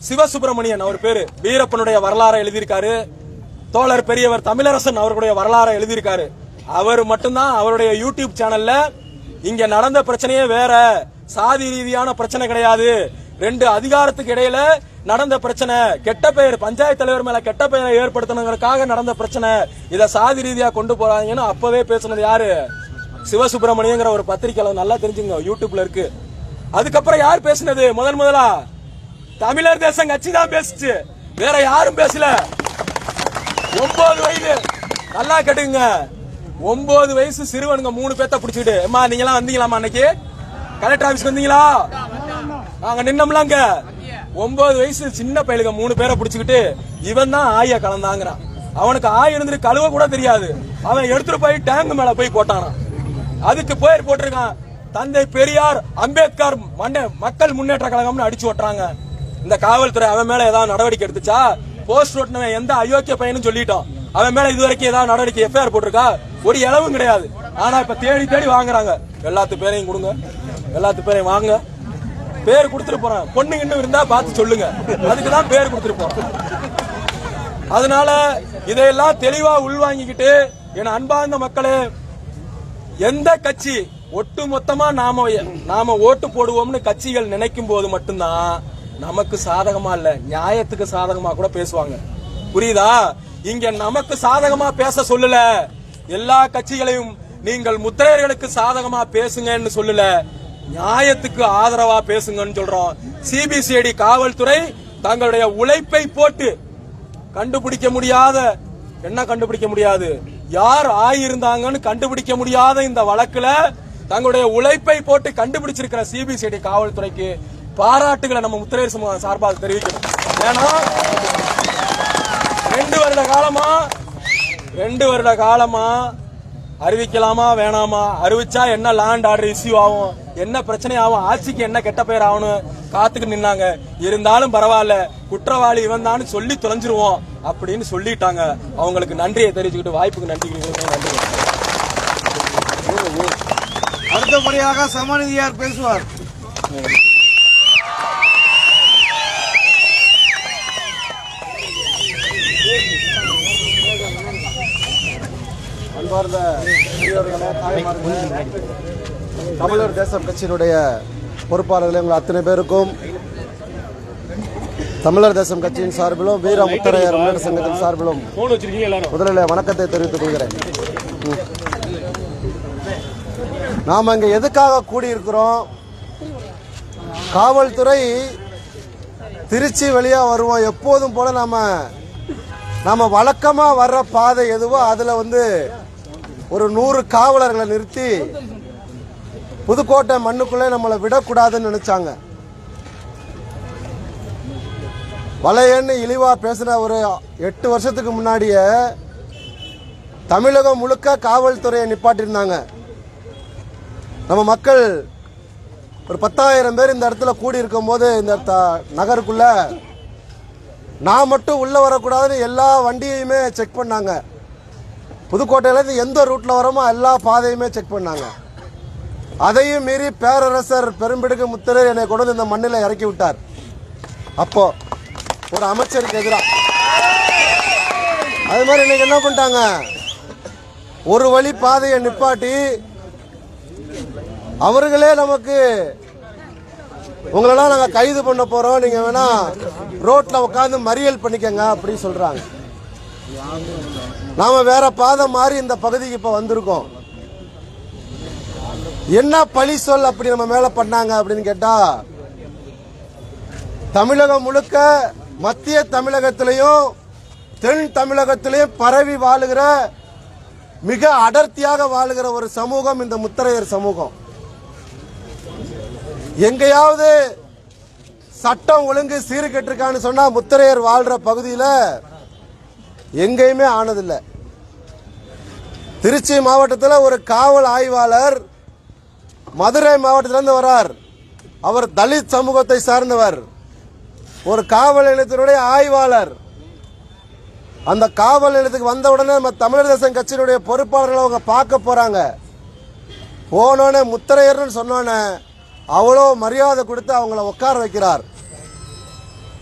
சிவசுப்பிரமணியன், அவர் பேரு, வீரப்பனுடைய வரலாறை எழுதியிருக்காரு. தோழர் பெரியவர் தமிழரசன் அவர்களுடைய வரலாறை எழுதியிருக்காரு. அவர் மட்டும்தான் அவருடைய யூடியூப் சேனல்ல இங்க நடந்த பிரச்சனையே வேற, சாதி ரீதியான பிரச்சனை கிடையாது, ரெண்டு அதிகாரத்துக்கு இடையில நடந்த பிரச்சனை, கெட்ட பெயர், பஞ்சாயத்து தலைவர் மேல கெட்ட பெயரை ஏற்படுத்தணுங்கிறதுக்காக நடந்த பிரச்சனை, இத சாதி ரீதியா கொண்டு போறாங்கன்னு அப்பவே பேசுனது யாரு? சிவசுப்பிரமணியங்கிற ஒரு பத்திரிகையாளர், நல்லா தெரிஞ்சுங்க, யூடியூப்ல இருக்கு. அதுக்கப்புறம் யார் பேசினது? முதலா தமிழர் தேசம் கட்சி தான் பேசுச்சு, வேற யாரும் பேசல. 9 வயது, நல்லா கேட்டுங்க, 9 வயசு சிறுவனுங்க 3 பேத்த பிடிச்சிட்டு, அம்மா நீங்க எல்லாம் வந்தீங்களாமா அன்னைக்கு கலெக்டர் ஆபீஸ்க்கு வந்தீங்களா? நாங்க நின்னோம்லாங்க. 9 வயசு சின்ன பையலுங்க 3 பேரை பிடிச்சுக்கிட்டு இவன் தான் ஆய கலந்தாங்கிறான். அவனுக்கு ஆய் இருந்துட்டு கழுவ கூட தெரியாது. அவன் எடுத்துட்டு போய் டேங்க் மேல போய் போட்டானா. அதுக்கு பேர் போட்டிருக்கான் தந்தை பெரியார் அம்பேத்கர் மக்கள் முன்னேற்ற கழகம்னு அடிச்சு ஓட்டுறாங்க. இந்த காவல்துறை அவன் மேல ஏதாவது நடவடிக்கை எடுத்துச்சா? போஸ்ட் ஓட்டுனவன் எந்த அயோக்கிய பையனும் சொல்லிட்டோம். அவன் மேல இதுவரைக்கும் ஏதாவது நடவடிக்கை எஃப்ஐஆர் போட்டிருக்கா? ஒரு இளவும் கிடையாது. ஆனா இப்ப தேடி வாங்குறாங்க. எல்லாத்து பேரையும் கொடுங்க, எல்லாத்து பேரையும் வாங்க, பேர் கொடுத்துட்டு போறேன். பொண்ணுங்க இன்னும் இருந்தா பார்த்து சொல்லுங்க, அதுக்குதான் பேர் கொடுத்துட்டு போறேன். அதனால இதையெல்லாம் தெளிவா உள்வாங்கிக்கிட்டு என் அன்பார்ந்த மக்களே, எந்த கட்சி ஒட்டு மொத்தமா நாம ஓட்டு போடுவோம்னு கட்சிகள் நினைக்கும் போது மட்டும்தான் நமக்கு சாதகமா இல்ல, நியாயத்துக்கு சாதகமா கூட பேசுவாங்க. புரியுதா? இங்க நமக்கு சாதகமா பேச சொல்லல, எல்லா கட்சிகளையும் நீங்கள் முத்திரையர்களுக்கு சாதகமா பேசுங்கன்னு சொல்லல, நியாயத்துக்கு ஆதரவா பேசுங்கன்னு சொல்றோம். சிபிசிஐடி காவல்துறை தங்களுடைய உழைப்பை போட்டு கண்டுபிடிக்க முடியாத, என்ன கண்டுபிடிக்க முடியாது, யார் ஆயிருந்தாங்கன்னு கண்டுபிடிக்க முடியாத இந்த வழக்குல தங்களுடைய உழைப்பை போட்டு கண்டுபிடிச்சிருக்கிற சிபிசிஐடி காவல்துறைக்கு பாராட்டுகளை நம்ம முத்திரையர் சமூகம் சார்பாக தெரிவிக்கணும். ஏன்னா 2 வருட காலமா அறிவிக்கலாமா வேணாமா, அறிவிச்சா என்ன லேண்ட் ஆர்டர் இஷ்யூ ஆகும், என்ன பிரச்சனை ஆகும், ஆட்சிக்கு என்ன கெட்ட பெயர் ஆகணும் காத்துக்கு நின்னாங்க. இருந்தாலும் பரவாயில்ல, குற்றவாளி இவன் தான் சொல்லி தொலைஞ்சிருவோம் அப்படின்னு சொல்லிட்டாங்க. அவங்களுக்கு நன்றியை தெரிவிச்சுக்கிட்டு வாய்ப்புக்கு நன்றி. அடுத்தபடியாக சமநிதியார் பேசுவார். அன்பார்ந்த பெரியோர்களே, தாய்மார்களே, தமிழர் தேசம் கட்சியினுடைய பொறுப்பாளர்களே, உங்கள் அத்தனை பேருக்கும் தமிழர் தேசம் கட்சியின் சார்பிலும் வீர முத்தரையர் முன்னேற்ற சங்கத்தின் சார்பிலும் முதலில் வணக்கத்தை தெரிவித்துக் கொள்கிறேன். நாம் இங்கே எதுக்காக கூடியிருக்கிறோம்? காவல்துறை திருச்சி வழியா வருவோம், எப்போதும் போல நாம வழக்கமா வர்ற பாதை எதுவோ அதுல ஒரு 100 காவலர்களை நிறுத்தி புதுக்கோட்டை மண்ணுக்குள்ளே நம்மளை விடக்கூடாதுன்னு நினைச்சாங்க. வலையன்னு இழிவா பேசின ஒரு 8 வருஷத்துக்கு முன்னாடியே தமிழகம் முழுக்க காவல்துறையை நிப்பாட்டியிருந்தாங்க. நம்ம மக்கள் ஒரு 10,000 பேர் இந்த இடத்துல கூடி இருக்கும் போது இந்த நகருக்குள்ள நான் மட்டும் உள்ள வரக்கூடாதுன்னு எல்லா வண்டியையுமே செக் பண்ணாங்க. புதுக்கோட்டையிலேருந்து எந்த ரூட்ல வரோமோ எல்லா பாதையுமே செக் பண்ணாங்க. அதையும் மீறி பேரரசர் பெரும்பிடுகு முத்திரையர் என்னை கொண்டு இந்த மண்ணில் இறக்கி விட்டார். அப்போ ஒரு அமைச்சருக்கு எதிராக அது மாதிரி இன்னைக்கு என்ன பண்ணிட்டாங்க, ஒரு வழி பாதையை நிப்பாட்டி அவர்களே நமக்கு உங்களெல்லாம் நாங்கள் கைது பண்ண போறோம், நீங்க வேணா ரோட்ல உட்காந்து மறியல் பண்ணிக்கங்க அப்படி சொல்றாங்க. நாம வேற பாதை மாறி இந்த பகுதிக்கு இப்ப வந்திருக்கோம். என்ன பழி சொல் அப்படி நம்ம மேல பண்ணாங்க அப்படின்னு கேட்டா, தமிழகம் முழுக்க மத்திய தமிழகத்திலையும் தென் தமிழகத்திலையும் பரவி வாழுகிற மிக அடர்த்தியாக வாழுகிற ஒரு சமூகம் இந்த முத்திரையர் சமூகம். எங்கேயாவது சட்டம் ஒழுங்கு சீர்கெட்டிருக்கான்னு சொன்னா முத்திரையர் வாழ்ற பகுதியில் எங்கேயுமே ஆனதில்லை. திருச்சி மாவட்டத்தில் ஒரு காவல் ஆய்வாளர் மதுரை மாவட்டத்திலிருந்து வரார். அவர் தலித் சமூகத்தை சார்ந்தவர், ஒரு காவல் நிலையத்தினுடைய ஆய்வாளர். அந்த காவல் நிலையத்துக்கு வந்த உடனே நம்ம தமிழர் தேசம் கட்சியினுடைய பொறுப்பாளர்கள் அவங்க பார்க்க போறாங்க. போனோடனே முத்திரையர்னு சொன்னோன்னே அவ்வளோ மரியாதை கொடுத்து அவங்கள உட்கார வைக்கிறார்.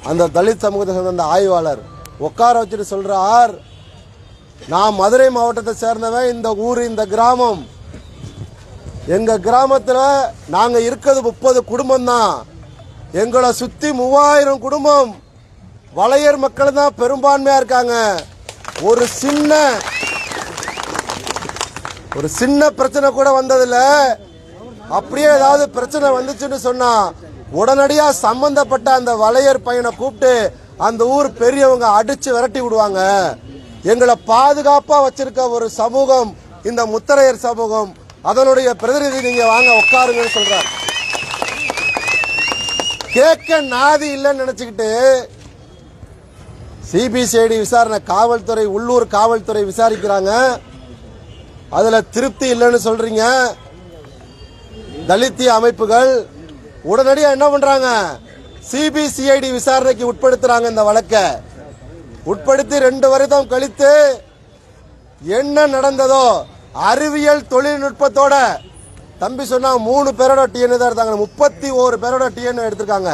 அந்த தலித் சமூகத்தை சேர்ந்த அந்த ஆய்வாளர் உட்கார வச்சுட்டு சொல்றார், நான் மதுரை மாவட்டத்தை சேர்ந்தவன், இந்த ஊர் இந்த கிராமம், எங்க கிராமத்தில் நாங்க இருக்கிறது 30 குடும்பம் தான். எங்களை சுத்தி 3000 குடும்பம் வளையர் மக்கள் தான் பெரும்பான்மையா இருக்காங்க. ஒரு சின்ன பிரச்சனை கூட வந்ததில்ல. அப்படியே ஏதாவது பிரச்சனை வந்துச்சுன்னு சொன்னா உடனடியா சம்பந்தப்பட்ட அந்த வளையர் பையனை கூப்பிட்டு அந்த ஊர் பெரியவங்க அடிச்சு விரட்டி விடுவாங்க. எங்களை பாதுகாப்பா வச்சிருக்க ஒரு சமூகம் இந்த முத்தரையர் சமூகம். அதனுடைய பிரதிநிதி நீங்க வாங்க உட்காருங்கன்னு சொல்றாரு. கேட்க நாதி இல்லைன்னு நினைச்சுக்கிட்டு சிபிசிஐடி விசாரணை காவல்துறை உள்ளூர் காவல்துறை விசாரிக்கிறாங்க. அதுல திருப்தி இல்லைன்னு சொல்றீங்க. தலித்திய அமைப்புகள் உடனடியா என்ன பண்றாங்க? சிபிசிஐடி விசாரணைக்கு உட்படுத்துறாங்க. இந்த வழக்கை உட்படுத்தி 2 வருடம் கழித்து என்ன நடந்ததோ அறிவியல் தொழில்நுட்பத்தோட தம்பி சொன்னா 3 பேரோட டிஎன்ஏ தான் எடுத்தாங்க. 31 பேரோட டிஎன்ஏ எடுத்திருக்காங்க.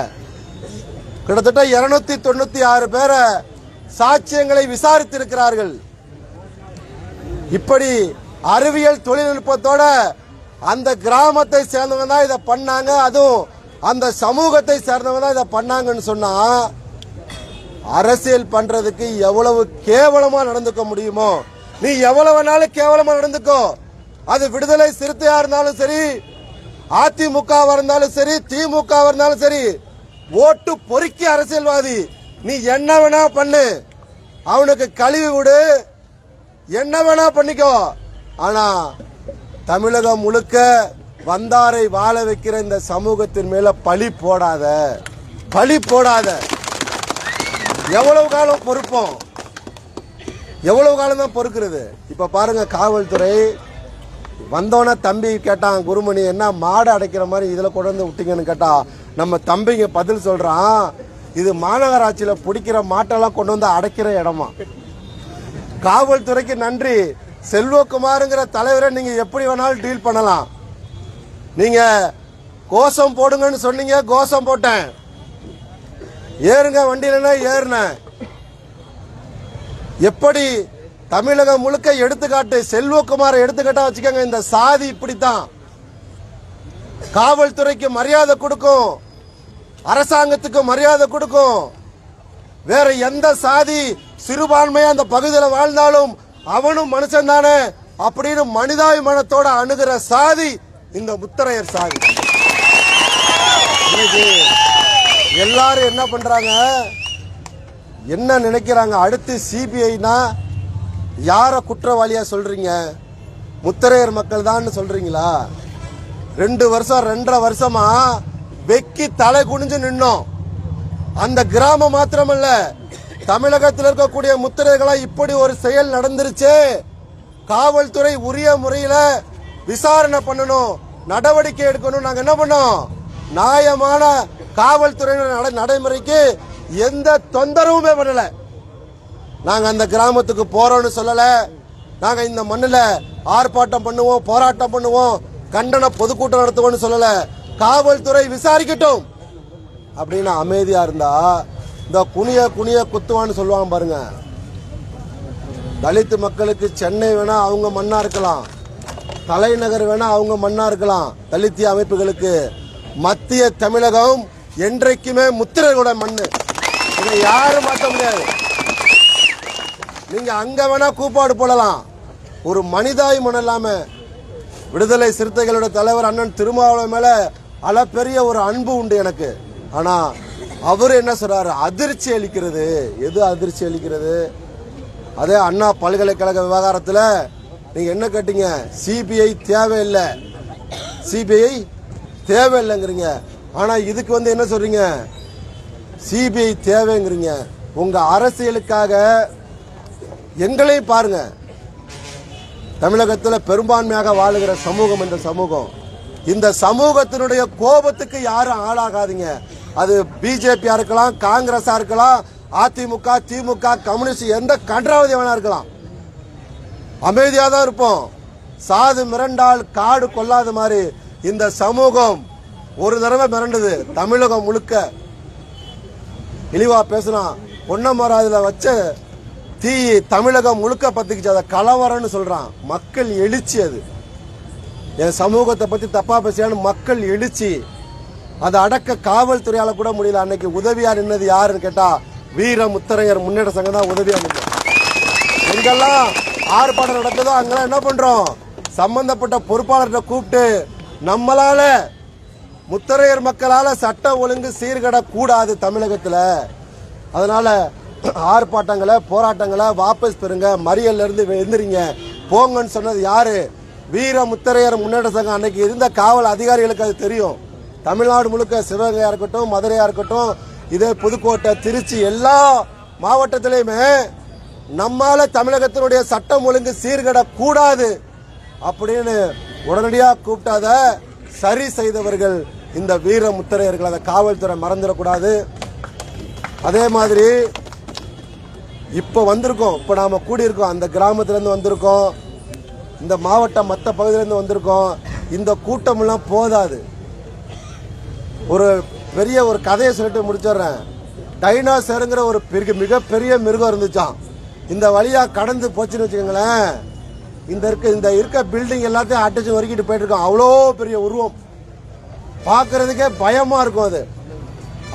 கிட்டத்தட்ட 296 பேரை சாட்சியங்களை விசாரித்திருக்கிறார்கள். இப்படி அறிவியல் தொழில்நுட்பத்தோட அந்த கிராமத்தை சேர்ந்தவங்க தான் இதை பண்ணாங்க. அதுவும் அந்த சமூகத்தை சேர்ந்தவங்க தான் இதை பண்ணாங்கன்னு சொன்னா அரசியல் பண்றதுக்கு எவ்வளவு கேவலமா நடந்துக்க முடியுமோ நீ எவ்வளவு வேணாலும் கேவலமா நடந்துக்கோ. அது விடுதலை சிறுத்தையா இருந்தாலும் சரி, அதிமுகவா இருந்தாலும் சரி, திமுக இருந்தாலும் சரி, ஓட்டு பொறுக்கி அரசியல்வாதி நீ என்ன வேணா பண்ணு, அவனுக்கு கழுவி விடு, என்ன வேணா பண்ணிக்கோ. ஆனா தமிழகம் முழுக்க வந்தாரை வாழ வைக்கிற இந்த சமூகத்தின் மேல பழி போடாத. எவ்வளவு காலம் பொறுப்போம்? எவ்வளவு காலம் தான் பொறுக்கிறது? இப்ப பாருங்க, காவல்துறை வந்தோன தம்பி கேட்டான், குருமணி என்ன மாடு அடைக்கிற மாதிரி இதுல கொண்டு வந்து விட்டீங்கன்னு கேட்டா நம்ம தம்பிங்க பதில் சொல்றான், இது மாநகராட்சியில பிடிக்கிற மாட்டெல்லாம் கொண்டு வந்து அடைக்கிற இடமா. காவல்துறைக்கு நன்றி. செல்வகுமார்ங்கிற தலைவரை நீங்க எப்படி வேணாலும் டீல் பண்ணலாம். நீங்க கோஷம் போடுங்கன்னு சொன்னீங்க, கோஷம் போட்டேன். ஏறுங்க வண்டியில ஏறினேன். எப்படி தமிழகம் முழுக்க எடுத்துக்காட்டு, செல்வகுமாரை எடுத்துக்காட்டா வச்சுக்கோங்க. இந்த சாதி இப்படித்தான். காவல்துறைக்கு மரியாதை கொடுக்கும், அரசாங்கத்துக்கு மரியாதை கொடுக்கும். வேற எந்த சாதி சிறுபான்மையா அந்த பகுதியில் வாழ்ந்தாலும் அவனும் மனுஷன் தானே அப்படின்னு மனிதாபிமானத்தோட அணுகிற சாதி இந்த முத்தரையர் சாதி. எல்லாரும் என்ன பண்றாங்க, என்ன நினைக்கிறாங்க? அடுத்து சிபிஐனா யார குற்றவாளியா சொல்றீங்க? முத்தரையர் மக்கள் தான் சொல்றீங்களா? 2 வருஷம் 2.5 வருஷமா வெக்கி தலை குனிஞ்சு நின்னோம். அந்த கிராமம் மாத்திரமல்ல, தமிழகத்தில் இருக்கக்கூடிய முத்திரைகளா இப்படி ஒரு செயல் நடந்துருச்சு. காவல்துறை உரிய முறையில விசாரணை பண்ணணும், நடவடிக்கை எடுக்கணும். நாங்க என்ன பண்ணோம்? நியாயமான காவல்துறை நடைமுறைக்கு எந்த தொந்தரவுமே பண்ணல. நாங்க அந்த கிராமத்துக்கு போறோம்னு சொல்லல. நாங்க இந்த மண்ணுல ஆர்ப்பாட்டம் பண்ணுவோம், போராட்டம் பண்ணுவோம், கண்டன பொதுக்கூட்டம் நடத்துவோம்னு சொல்லல. காவல்துறை விசாரிக்கட்டும் அப்படின்னு அமைதியா இருந்தா இந்த குனிய குத்துவான்னு சொல்லுவாங்க பாருங்க. தலித் மக்களுக்கு சென்னை வேணா அவங்க மண்ணா இருக்கலாம், தலைநகர் வேணா அவங்க மண்ணா இருக்கலாம். தலித்திய அமைப்புகளுக்கு மத்திய தமிழகம் என்றைக்குமே முத்திரையோட மண்ணு. இதை யாரும் மாற்ற முடியாது. நீங்க அங்க வேணா கூப்பாடு போடலாம். ஒரு மனிதாபிமானம் இல்லாம விடுதலை சிறுத்தைகளோட தலைவர் அண்ணன் திருமாவளவன் மேல அளப்பெரிய ஒரு அன்பு உண்டு எனக்கு. ஆனா அவரு என்ன சொல்றாரு? அதிர்ச்சி அளிக்கிறது. எது அதிர்ச்சி அளிக்கிறது? அதே அண்ணா பல்கலைக்கழக விவகாரத்தில் நீங்க என்ன கேட்டீங்க? சிபிஐ தேவையில்லை, சிபிஐ தேவையில்லைங்கிறீங்க. ஆனா இதுக்கு வந்து என்ன சொல்றீங்க? சிபிஐ தேவைங்கிறீங்க. உங்க அரசியலுக்காக எங்களையும் பாருங்க. தமிழகத்தில் பெரும்பான்மையாக வாழுகிற சமூகம் இந்த சமூகம். இந்த சமூகத்தினுடைய கோபத்துக்கு யாரும் ஆளாகாதீங்க. அது பிஜேபியா இருக்கலாம், காங்கிரஸா இருக்கலாம், அதிமுக, திமுக, கம்யூனிஸ்ட், எந்த கன்றாவதி வேணா இருக்கலாம். அமைதியா தான் இருப்போம். சாது மிரண்டால் காடு கொள்ளாத மாதிரி இந்த சமூகம் ஒரு தடவை மிரண்டது. தமிழகம் முழுக்க இழிவா பேசினா பொன்னமராதுல வச்ச தீ தமிழகம் முழுக்க பத்திக்கிச்சு. அதை கலவரம்னு சொல்றான். மக்கள் எழுச்சி. அது என் சமூகத்தை பத்தி தப்பா பேசியான்னு மக்கள் எழுச்சி. அதை அடக்க காவல்துறையால கூட முடியல. அன்னைக்கு உதவியா நின்னது யாருன்னு கேட்டா வீர முத்தரையர் முன்னேற்ற சங்கம் தான் உதவியா நின்னது. எங்கெல்லாம் ஆர்ப்பாட்டம் நடக்குதோ அங்கெல்லாம் என்ன பண்றோம், சம்பந்தப்பட்ட பொறுப்பாளர்கிட்ட கூப்பிட்டு நம்மளால முத்தரையர் மக்களால சட்டம் ஒழுங்கு சீர்கட கூடாது தமிழகத்துல, அதனால ஆர்ப்பாட்டங்களை போராட்டங்களை வாபஸ் பெறுங்க, மறியல்ல இருந்து எந்திரிங்க போங்கன்னு சொன்னது யாரு? வீர முத்தரையர் முன்னேற்ற சங்கம். அன்னைக்கு இருந்த காவல் அதிகாரிகளுக்கு அது தெரியும். தமிழ்நாடு முழுக்க சிவகங்கையா இருக்கட்டும், மதுரையா இருக்கட்டும், இதே புதுக்கோட்டை, திருச்சி எல்லா மாவட்டத்திலையுமே நம்மால தமிழகத்தினுடைய சட்டம் ஒழுங்கு சீர்கட கூடாது அப்படின்னு உடனடியாக கூப்பிட்டாத சரி செய்தவர்கள் இந்த வீர முத்தரையர்கள். அதை காவல்துறை மறந்துடக்கூடாது. அதே மாதிரி இப்ப வந்திருக்கோம், இப்ப நாம கூடியிருக்கோம், அந்த கிராமத்திலிருந்து வந்திருக்கோம், இந்த மாவட்டம் மற்ற பகுதியிலிருந்து வந்திருக்கோம். இந்த கூட்டம் எல்லாம் போதாது. ஒரு பெரிய ஒரு கதையை சொல்லிட்டு முடிச்சிடுறேன். டைனோசருங்கிற ஒரு மிகப்பெரிய மிருகம் இருந்துச்சான். இந்த வழியா கடந்து போச்சுன்னு வச்சுக்கோங்களேன், இந்த இருக்க பில்டிங் எல்லாத்தையும் அடிச்சு வரைக்கிட்டு போயிட்டு இருக்கோம். அவ்வளோ பெரிய உருவம், பார்க்கறதுக்கே பயமா இருக்கும் அது.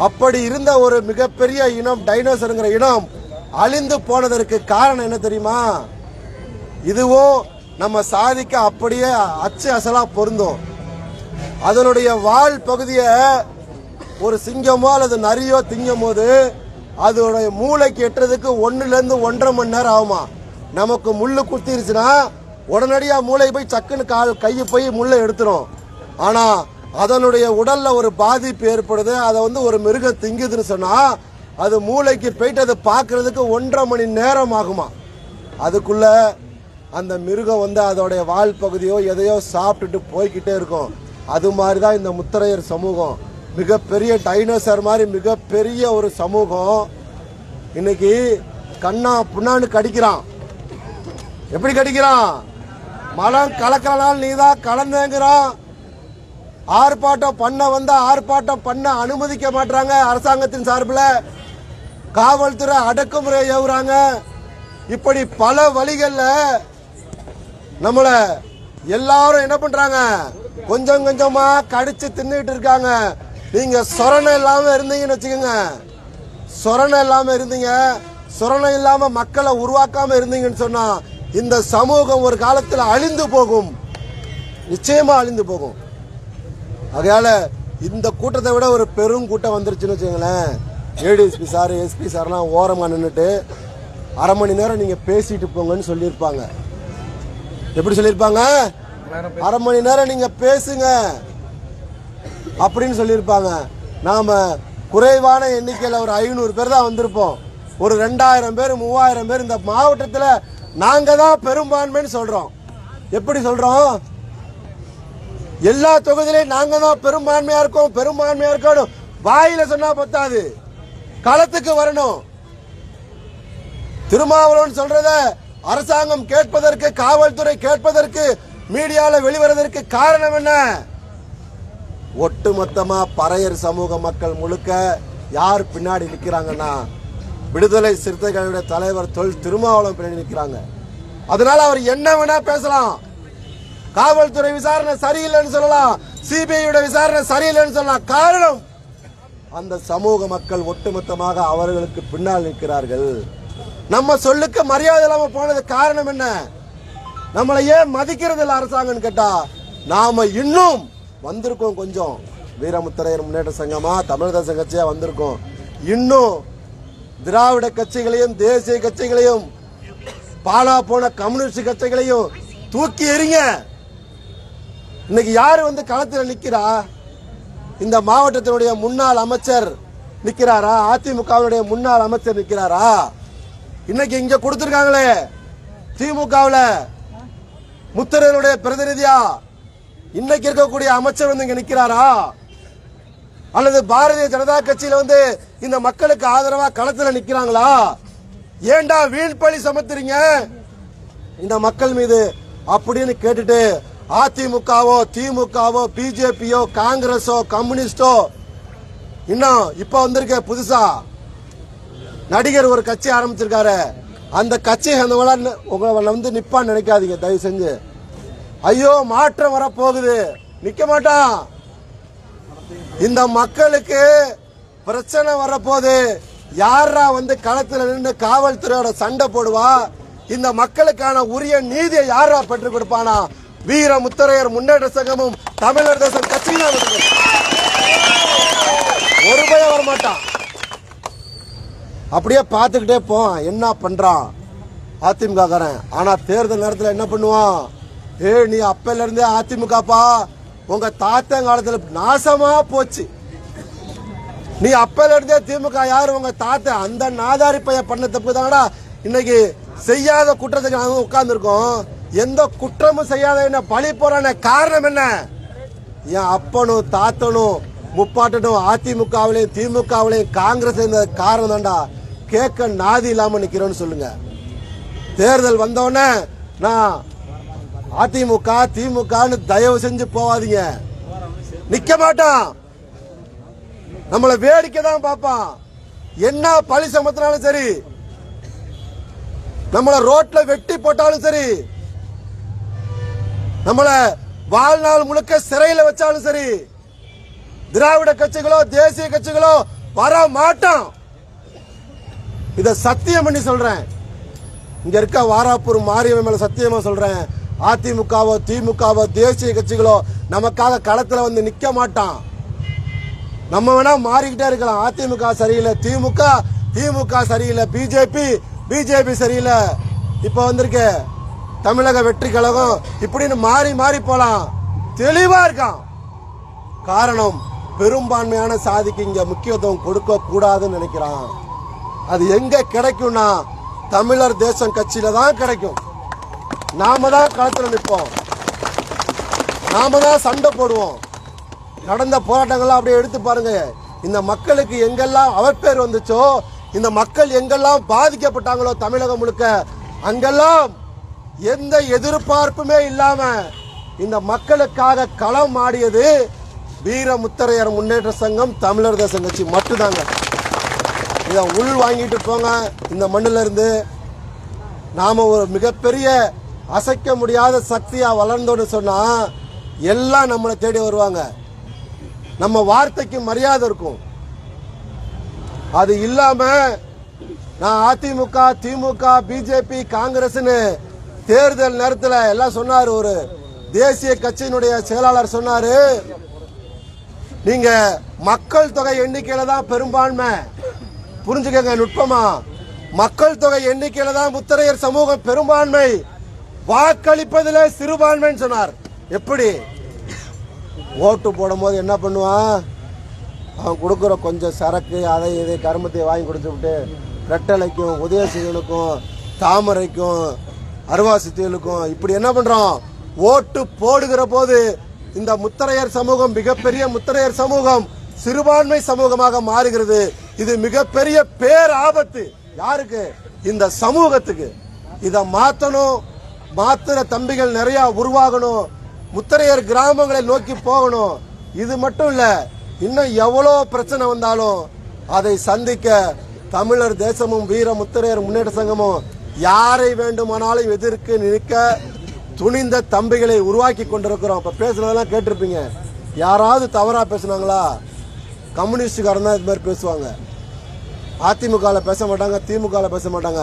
அப்படி இருந்த ஒரு மிகப்பெரிய இனம் டைனோசருங்கிற இனம் அழிந்து போனதற்கு காரணம் என்ன தெரியுமா? இதுவும் நம்ம சாதிக்க அப்படியே அச்சு அசலா பொருந்தும். அதனுடைய வால் பகுதியை ஒரு சிங்கமோ அல்லது நரியோ திங்கும் போது அதோடைய மூளைக்கு எட்டுறதுக்கு 1 to 1.5 மணி நேரம் ஆகுமா. நமக்கு முள்ளு குத்திருச்சுன்னா உடனடியா மூளை போய் சக்குன்னு கையை போய் முள்ளை எடுத்துரும். ஆனா அதனுடைய உடல்ல ஒரு பாதிப்பு ஏற்படுது, அதை ஒரு மிருகம் திங்குதுன்னு சொன்னா அது மூளைக்கு போயிட்டு அதை பார்க்கறதுக்கு 1.5 மணி நேரம் ஆகுமா. அதுக்குள்ள அந்த மிருகம் அதோடைய வால் பகுதியோ எதையோ சாப்பிட்டுட்டு போய்கிட்டே இருக்கும். அது மாதிரிதான் இந்த முத்தரையர் சமூகம். மிகப்பெரிய டைனோசர் மாதிரி மிகப்பெரிய ஒரு சமூகம். இன்னைக்கு கண்ணா புண்ணான்னு கடிக்கிறான். எப்படி கடிக்கிறான்? மலம் கலக்கிறனால் நீதான் கலந்தேங்கிறான். ஆர்ப்பாட்டம் பண்ண ஆர்ப்பாட்டம் பண்ண அனுமதிக்க மாட்டாங்க அரசாங்கத்தின் சார்பில். காவல்துறை அடக்குமுறை ஏவுறாங்க. இப்படி பல வழிகள்ல நம்மள எல்லாரும் என்ன பண்றாங்க, கொஞ்சம் கொஞ்சமா கடிச்சு தின்னுட்டு இருக்காங்க. நீங்க சொரணை இல்லாம இருந்தீங்கன்னு வச்சுக்கோங்க, சொரணை இல்லாம இருந்தீங்க, சொரணை இல்லாம மக்களை உருவாக்காம இருந்தீங்கன்னு சொன்னா இந்த சமூகம் ஒரு காலத்தில் அழிந்து போகும், நிச்சயமா அழிந்து போகும். அதனால இந்த கூட்டத்தை விட ஒரு பெரும் கூட்டம் வந்துருச்சுன்னு வச்சுங்களேன். ஏடிஎஸ்பி சார், எஸ்பி சார்லாம் ஓரமா நின்றுட்டு 1/2 மணி நேரம் நீங்க பேசிட்டு போங்கன்னு சொல்லியிருப்பாங்க. எப்படி சொல்லியிருப்பாங்க? 1/2 மணி நேரம் நீங்க பேசுங்க அப்படின்னு சொல்லியிருப்பாங்க. நாம குறைவான எண்ணிக்கையில் ஒரு 500 பேர் தான் வந்திருப்போம். ஒரு 2000 பேர் 3000 பேர் இந்த மாவட்டத்தில் நாங்க தான் பெரும்பான்மைன்னு சொல்றோம். எப்படி சொல்றோம்? எல்லா தொகுதியிலையும் நாங்க தான் பெரும்பான்மையா இருக்கோம், பெரும்பான்மையா இருக்கணும். வாயில சொன்னா பத்தாது, களத்துக்கு வரணும். திருமாவளவன் சொல்றத அரசாங்கம் கேட்பதற்கு, காவல்துறை கேட்பதற்கு, மீடியால வெளிவரதற்கு காரணம் என்ன? ஒட்டுமொத்தமா பறையர் சமூக மக்கள் முழுக்க யார் பின்னாடி நிக்கிறாங்கன்னா விடுதலை சிறுத்தைகளுடைய தலைவர் தொல் திருமாவளவன் பின்னாடி நிக்கிறாங்க. அதனால அவர் என்ன வேணா பேசலாம். காவல்துறை விசாரணை சரியில்லைன்னு சொல்லலாம், சிபிஐ விசாரணை சரியில்லைன்னு சொல்லலாம். காரணம் அந்த சமூக மக்கள் ஒட்டுமொத்தமாக அவர்களுக்கு பின்னால் நிற்கிறார்கள். நம்ம சொல்லுக்கு மரியாதை இல்லாம போனது காரணம் என்ன? நம்மளை ஏன் மதிக்கிறது இல்லை அரசாங்கம் கேட்டா, நாம இன்னும் வந்திருக்கோம். கொஞ்சம் வீரமுத்தரையர் முன்னேற்ற சங்கமா தமிழக தேச கட்சியா வந்திருக்கோம். இன்னும் திராவிட கட்சிகளையும் தேசிய கட்சிகளையும் பாலா போன கம்யூனிஸ்ட் கட்சிகளையும் தூக்கி எறிங்க. இன்னைக்கு யாரு களத்தில் நிக்கிறா? இந்த மாவட்டத்தினுடைய முன்னாள் அமைச்சர் நிக்கிறாரா? அதிமுகவுடைய முன்னாள் அமைச்சர் நிக்கிறாரா? இன்னைக்கு இங்க கொடுத்திருக்காங்களே திமுகவுல முத்தரையருடைய பிரதிநிதியா இன்னைக்கு இருக்கக்கூடிய அமைச்சர் இங்க நிக்கிறாரா? அல்லது பாரதிய ஜனதா கட்சியில இந்த மக்களுக்கு ஆதரவா களத்தில் நிக்கிறாங்களா? ஏண்டா வீண் பழி சுமத்துறீங்க இந்த மக்கள் மீது அப்படின்னு கேட்டுட்டு அதிமுகவோ திமுகவோ பிஜேபியோ காங்கிரஸோ கம்யூனிஸ்டோ, இன்னும் இப்ப வந்திருக்க புதுசா நடிகர் ஒரு கட்சி ஆரம்பிச்சிருக்காரு, அந்த கட்சி உங்களை நிப்பான்னு நினைக்காதீங்க தயவு செஞ்சு. ஐயோ மாற்றம் வர போகுது, நிக்க மாட்டான். இந்த மக்களுக்கு பிரச்சனை வரப்போது யாரா வந்து களத்துல நின்று காவல்துறையோட சண்டை போடுவா? இந்த மக்களுக்கான உரிய நீதியை யாரா பெற்றுக் கொடுப்பானா? வீர முத்தரையர் முன்னேற்ற சங்கமும் தமிழர் தேசம் கட்சியும் ஒரு பயம் வரமாட்டான். அப்படியே பார்த்துக்கிட்டே போ என்ன பண்றான் அதிமுக காரன். ஆனா தேர்தல் நேரத்தில் என்ன பண்ணுவான்? நீ அப்பல இருந்தே அதிமுகப்பா, உங்க தாத்தங்காலத்துல நாசமா போச்சு. நீ அப்பல இருந்தே திமுக யாரு? உங்க தாத்தா. அந்த நாதாரி பைய பண்ண தப்பு தானடா இன்னைக்கு செய்யாத குற்றத்துக்கு நாங்க உட்கார்ந்து இருக்கோம். எந்த குற்றமும் செய்யாத என்ன பழி போறான காரணம் என்ன? என் அப்பனும் தாத்தனும் முப்பாட்டனும் அதிமுகவிலையும் திமுகவிலையும் காங்கிரஸ் இருந்த காரணம் தான்டா. கேட்க நாதி இல்லாம நிக்கிறோன்னு சொல்லுங்க. தேர்தல் வந்தோடனே நான் அதிமுக திமுகன்னு தயவு செஞ்சு போவாதீங்க. நிக்க மாட்டான், நம்மளை வேடிக்கை தான் பார்ப்பான். என்ன பழி சமத்தினாலும் சரி, நம்மள ரோட்ல வெட்டி போட்டாலும் சரி, நம்மள வாழ்நாள் முழுக்க சிறையில் வச்சாலும் சரி, திராவிட கட்சிகளோ தேசிய கட்சிகளோ வர மாட்டான். இத சத்தியம் பண்ணி சொல்றேன். இங்க இருக்க வாராப்பூர் மாரியம்மன் மேல சத்தியமா சொல்றேன். அதிமுகவோ திமுகவோ தேசிய கட்சிகளோ நமக்காக களத்துல வந்து நிக்க மாட்டான். நம்ம வேணா மாறிக்கிட்டே இருக்கலாம். அதிமுக சரியில்லை, திமுக சரியில்லை, பிஜேபி சரியில்லை, இப்ப வந்திருக்க தமிழக வெற்றி கழகம், இப்படின்னு மாறி மாறி போலாம். தெளிவா இருக்கான். காரணம், பெரும்பான்மையான சாதிக்கு இங்க முக்கியத்துவம் கொடுக்க கூடாதுன்னு நினைக்கிறான். அது எங்க கிடைக்கும்னா தமிழர் தேசம் கட்சியில தான் கிடைக்கும். நாம தான் களத்தில் நிற்போம், நாம தான் சண்டை போடுவோம். நடந்த போராட்டங்கள்லாம் அப்படியே எடுத்து பாருங்க. இந்த மக்களுக்கு எங்கெல்லாம் அவப்பேர் வந்துச்சோ, இந்த மக்கள் எங்கெல்லாம் பாதிக்கப்பட்டாங்களோ தமிழகம் முழுக்க, அங்கெல்லாம் எந்த எதிர்பார்ப்புமே இல்லாம இந்த மக்களுக்காக களம் ஆடியது வீர முத்தரையர் முன்னேற்ற சங்கம் தமிழர் தேசம் கட்சி மட்டும்தாங்க. இதை உள் வாங்கிட்டு போங்க. இந்த மண்ணில இருந்து நாம ஒரு மிகப்பெரிய அசைக்க முடியாத சக்தியா வளர்ந்தோன்னு சொன்னா எல்லாம் நம்மளை தேடி வருவாங்க. நம்ம வார்த்தைக்கு மரியாதை இருக்கும். அது இல்லாம நான் அதிமுக திமுக பிஜேபி காங்கிரஸ்னு தேர்தல் நேரத்தில் எல்லாம் சொன்னாரு. ஒரு தேசிய கட்சியினுடைய செயலாளர் சொன்னாரு, நீங்க மக்கள் தொகை எண்ணிக்கையில தான் பெரும்பான்மை. புரிஞ்சுக்கங்க நுட்பமா, மக்கள் தொகை எண்ணிக்கையில தான் முத்தரையர் சமூகம் பெரும்பான்மை, வாக்களிப்பதிலே சிறுபான்மைன்னு சொன்னார். எப்படி ஓட்டு போடும் போது என்ன பண்ணுவான்? அவன் கொடுக்குற கொஞ்சம் சரக்கு அதை இதை கருமத்தை வாங்கி கொடுத்து விட்டு ரெட்டலைக்கும் உதயசீலனுக்கும் தாமரைக்கும் அருவாசித்தியலுக்கும் இப்படி என்ன பண்றான்? ஓட்டு போடுகிற போது இந்த முத்தரையர் சமூகம் மிகப்பெரிய முத்தரையர் சமூகம் சிறுபான்மை சமூகமாக மாறுகிறது. இது மிகப்பெரிய பேர் ஆபத்து. யாருக்கு? இந்த சமூகத்துக்கு. இதை மாத்தணும். மாத்திர தம்பிகள் நிறைய உருவாகணும். முத்தரையர் கிராமங்களை நோக்கி போகணும். இது மட்டும் இல்ல, இன்னும் எவ்வளவு பிரச்சனை வந்தாலும் அதை சந்திக்க தமிழர் தேசமும் வீர முத்தரையர் முன்னேற்ற சங்கமும் யாரை வேண்டுமானாலும் எதிர்க்க நிற்க துணிந்த தம்பிகளை உருவாக்கி கொண்டிருக்கிறோம். இப்ப பேசுனதெல்லாம் கேட்டிருப்பீங்க. யாராவது தவறா பேசுனாங்களா? கம்யூனிஸ்டுக்காரன் தான் இது மாதிரி பேசுவாங்க. அதிமுக பேச மாட்டாங்க, திமுக பேச மாட்டாங்க.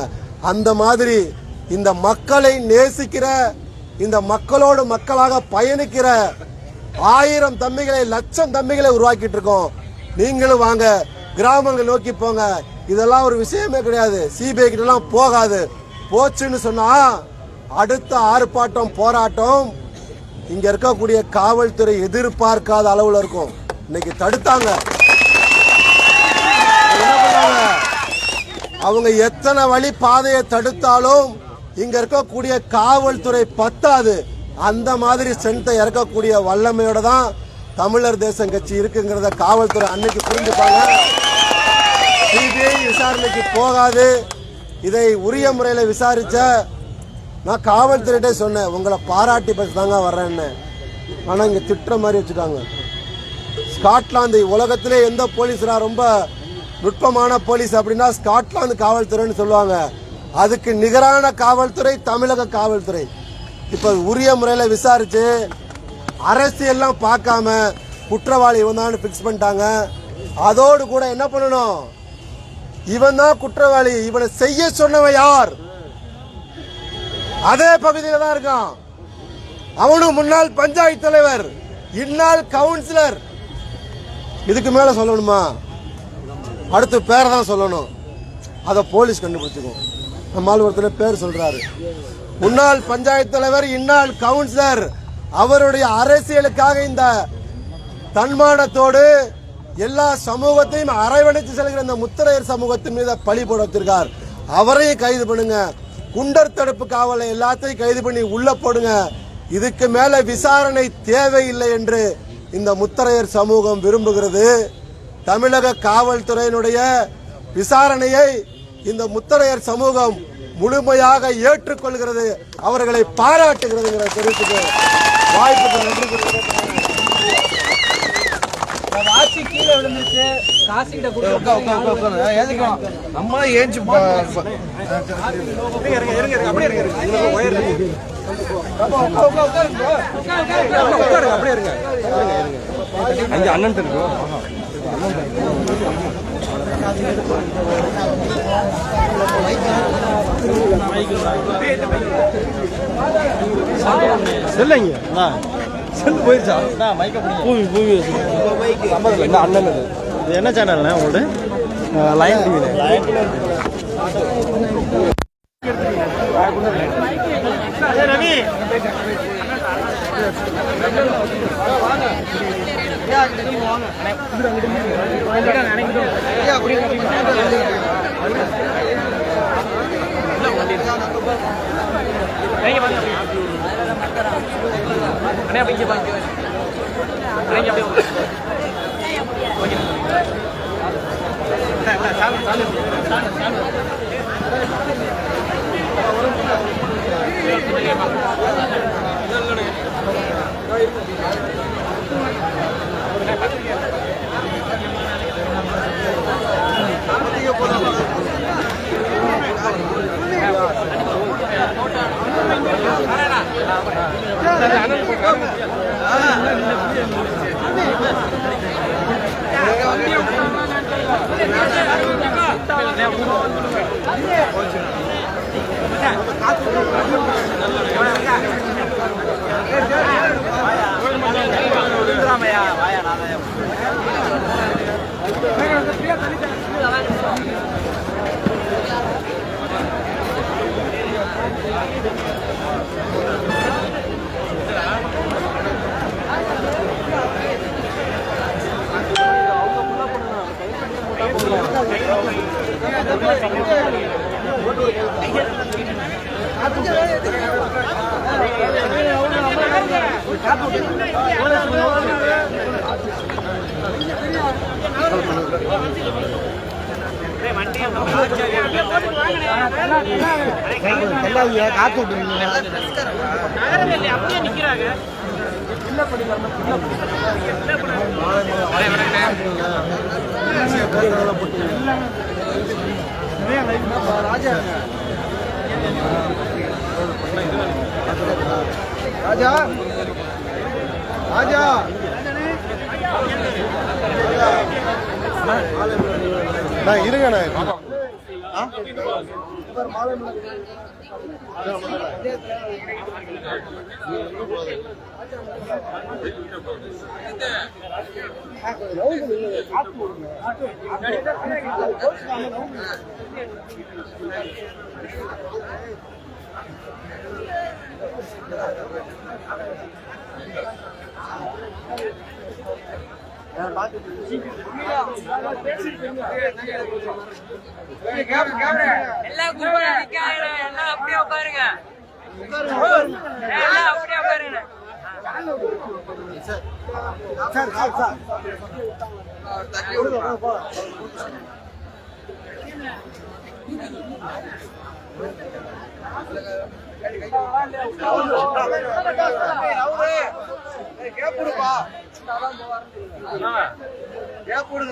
அந்த மாதிரி இந்த மக்களை நேசிக்கிற, இந்த மக்களோடு மக்களாக பயணிக்கிற 1000 தம்பிகளை, லட்சம் தம்பிகளை உருவாக்கிட்டு இருக்கோம். நீங்களும் வாங்க, கிராமங்களை நோக்கி போங்க. இதெல்லாம் ஒரு விஷயமே கிடையாது. சிபிஐ கிட்ட எல்லாம் போகாது. போச்சுன்னு சொன்னா அடுத்த ஆர்ப்பாட்டம் போராட்டம் இங்க இருக்கக்கூடிய காவல்துறை எதிர்பார்க்காத அளவுல இருக்கும். இன்னைக்கு தடுத்தாங்க. அவங்க எத்தனை வழி பாதையை தடுத்தாலும் இங்க இருக்கக்கூடிய காவல்துறை பத்தாது. அந்த மாதிரி ஸ்ட்ரென்த்தை இறக்கக்கூடிய வல்லமையோட தான் தமிழர் தேசம் கட்சி இருக்குங்கிறத காவல்துறை அன்னைக்கு புரிஞ்சுப்பாங்க. சிபிஐ விசாரணைக்கு போகாது. இதை உரிய முறையில் விசாரிச்ச நான் காவல்துறையிட்டே சொன்னேன், உங்களை பாராட்டி பேச தாங்க வர்றேன்னு. ஆனால் இங்கே திட்டுற மாதிரி வச்சுட்டாங்க. ஸ்காட்லாந்து, உலகத்திலே எந்த போலீஸ்ரா ரொம்ப நுட்பமான போலீஸ் அப்படின்னா ஸ்காட்லாந்து காவல்துறைன்னு சொல்லுவாங்க. அதுக்கு நிகரான காவல்துறை தமிழக காவல்துறை. இப்போ உரிய முறையில் விசாரிச்சு அரசியல்லாம் பார்க்காம குற்றவாளி இவன் தான் பிக்ஸ் பண்ணிட்டாங்க. அதோடு கூட என்ன பண்ணணும், இவன் தான் குற்றவாளி, இவனை செய்ய சொன்னவன் யார், அதே பகுதியில் தான் இருக்கான். அவனும் முன்னாள் பஞ்சாயத்து தலைவர், இந்நாள் கவுன்சிலர். இதுக்கு மேல சொல்லணுமா? அடுத்து பேரை தான் சொல்லணும், அதை போலீஸ் கண்டுபிடிச்சுக்கும். நம்ம ஒருத்தர் பேர் சொல்றாரு, முன்னாள் பஞ்சாயத்து தலைவர், இந்நாள் கவுன்சிலர். அவருடைய அரசியலுக்காக இந்த தன்மானத்தோடு எல்லா சமூகத்தையும் அரவணைத்து செல்கிற இந்த முத்தரையர் சமூகத்தின் மீது பழி போட வச்சிருக்கார். அவரையும் கைது பண்ணுங்க. குண்டர் தடுப்பு காவலை எல்லாத்தையும் கைது பண்ணி உள்ள போடுங்க. இதுக்கு மேல விசாரணை தேவையில்லை என்று இந்த முத்தரையர் சமூகம் விரும்புகிறது. தமிழக காவல்துறையினுடைய விசாரணையை இந்த முத்தரையர் சமூகம் முழுமையாக ஏற்றுக்கொள்கிறது, அவர்களை பாராட்டுகிறது. தெரிவித்துக்கு வாய்ப்புக்கு நன்றி. வாசி கீழே விழுந்துச்சு, காசிக்கிட்ட நம்மளே ஏஞ்சி அப்படியே இருங்க. அங்க அண்ணன் இருக்கும். செல்லைங்க செல்லு போயிருச்சா? என்ன அண்ணன் இது என்ன சேனல்ண்ணே உங்களோட? Line TV. ரவி காத்து விட்டுருங்க. அப்படியே நிக்கிறாங்க. ராஜா ராஜா ராஜா இருங்க. எல்லாம் அப்படியே உட்காருங்க. அப்படியே உட்காருங்க.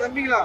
தம்பிங்களா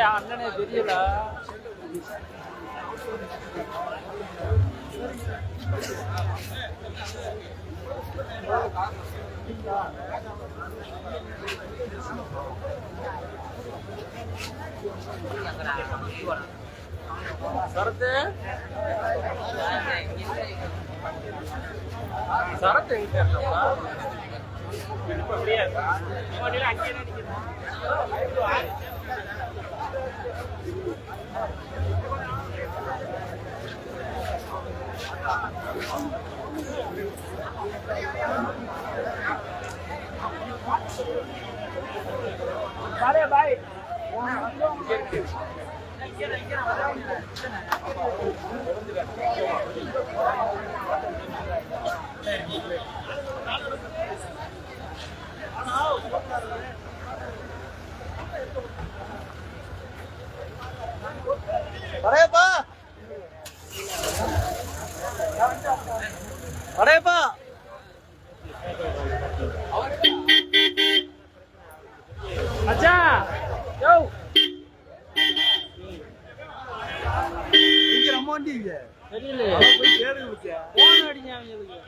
அண்ணனே தெரியல. சரத்து சரத்து எங்க பாய் படையப்பா படையப்பா அச்சா யோ இங்க நம்ம வண்டி இங்க தெரியல போன் அடிங்க அவங்களுக்கு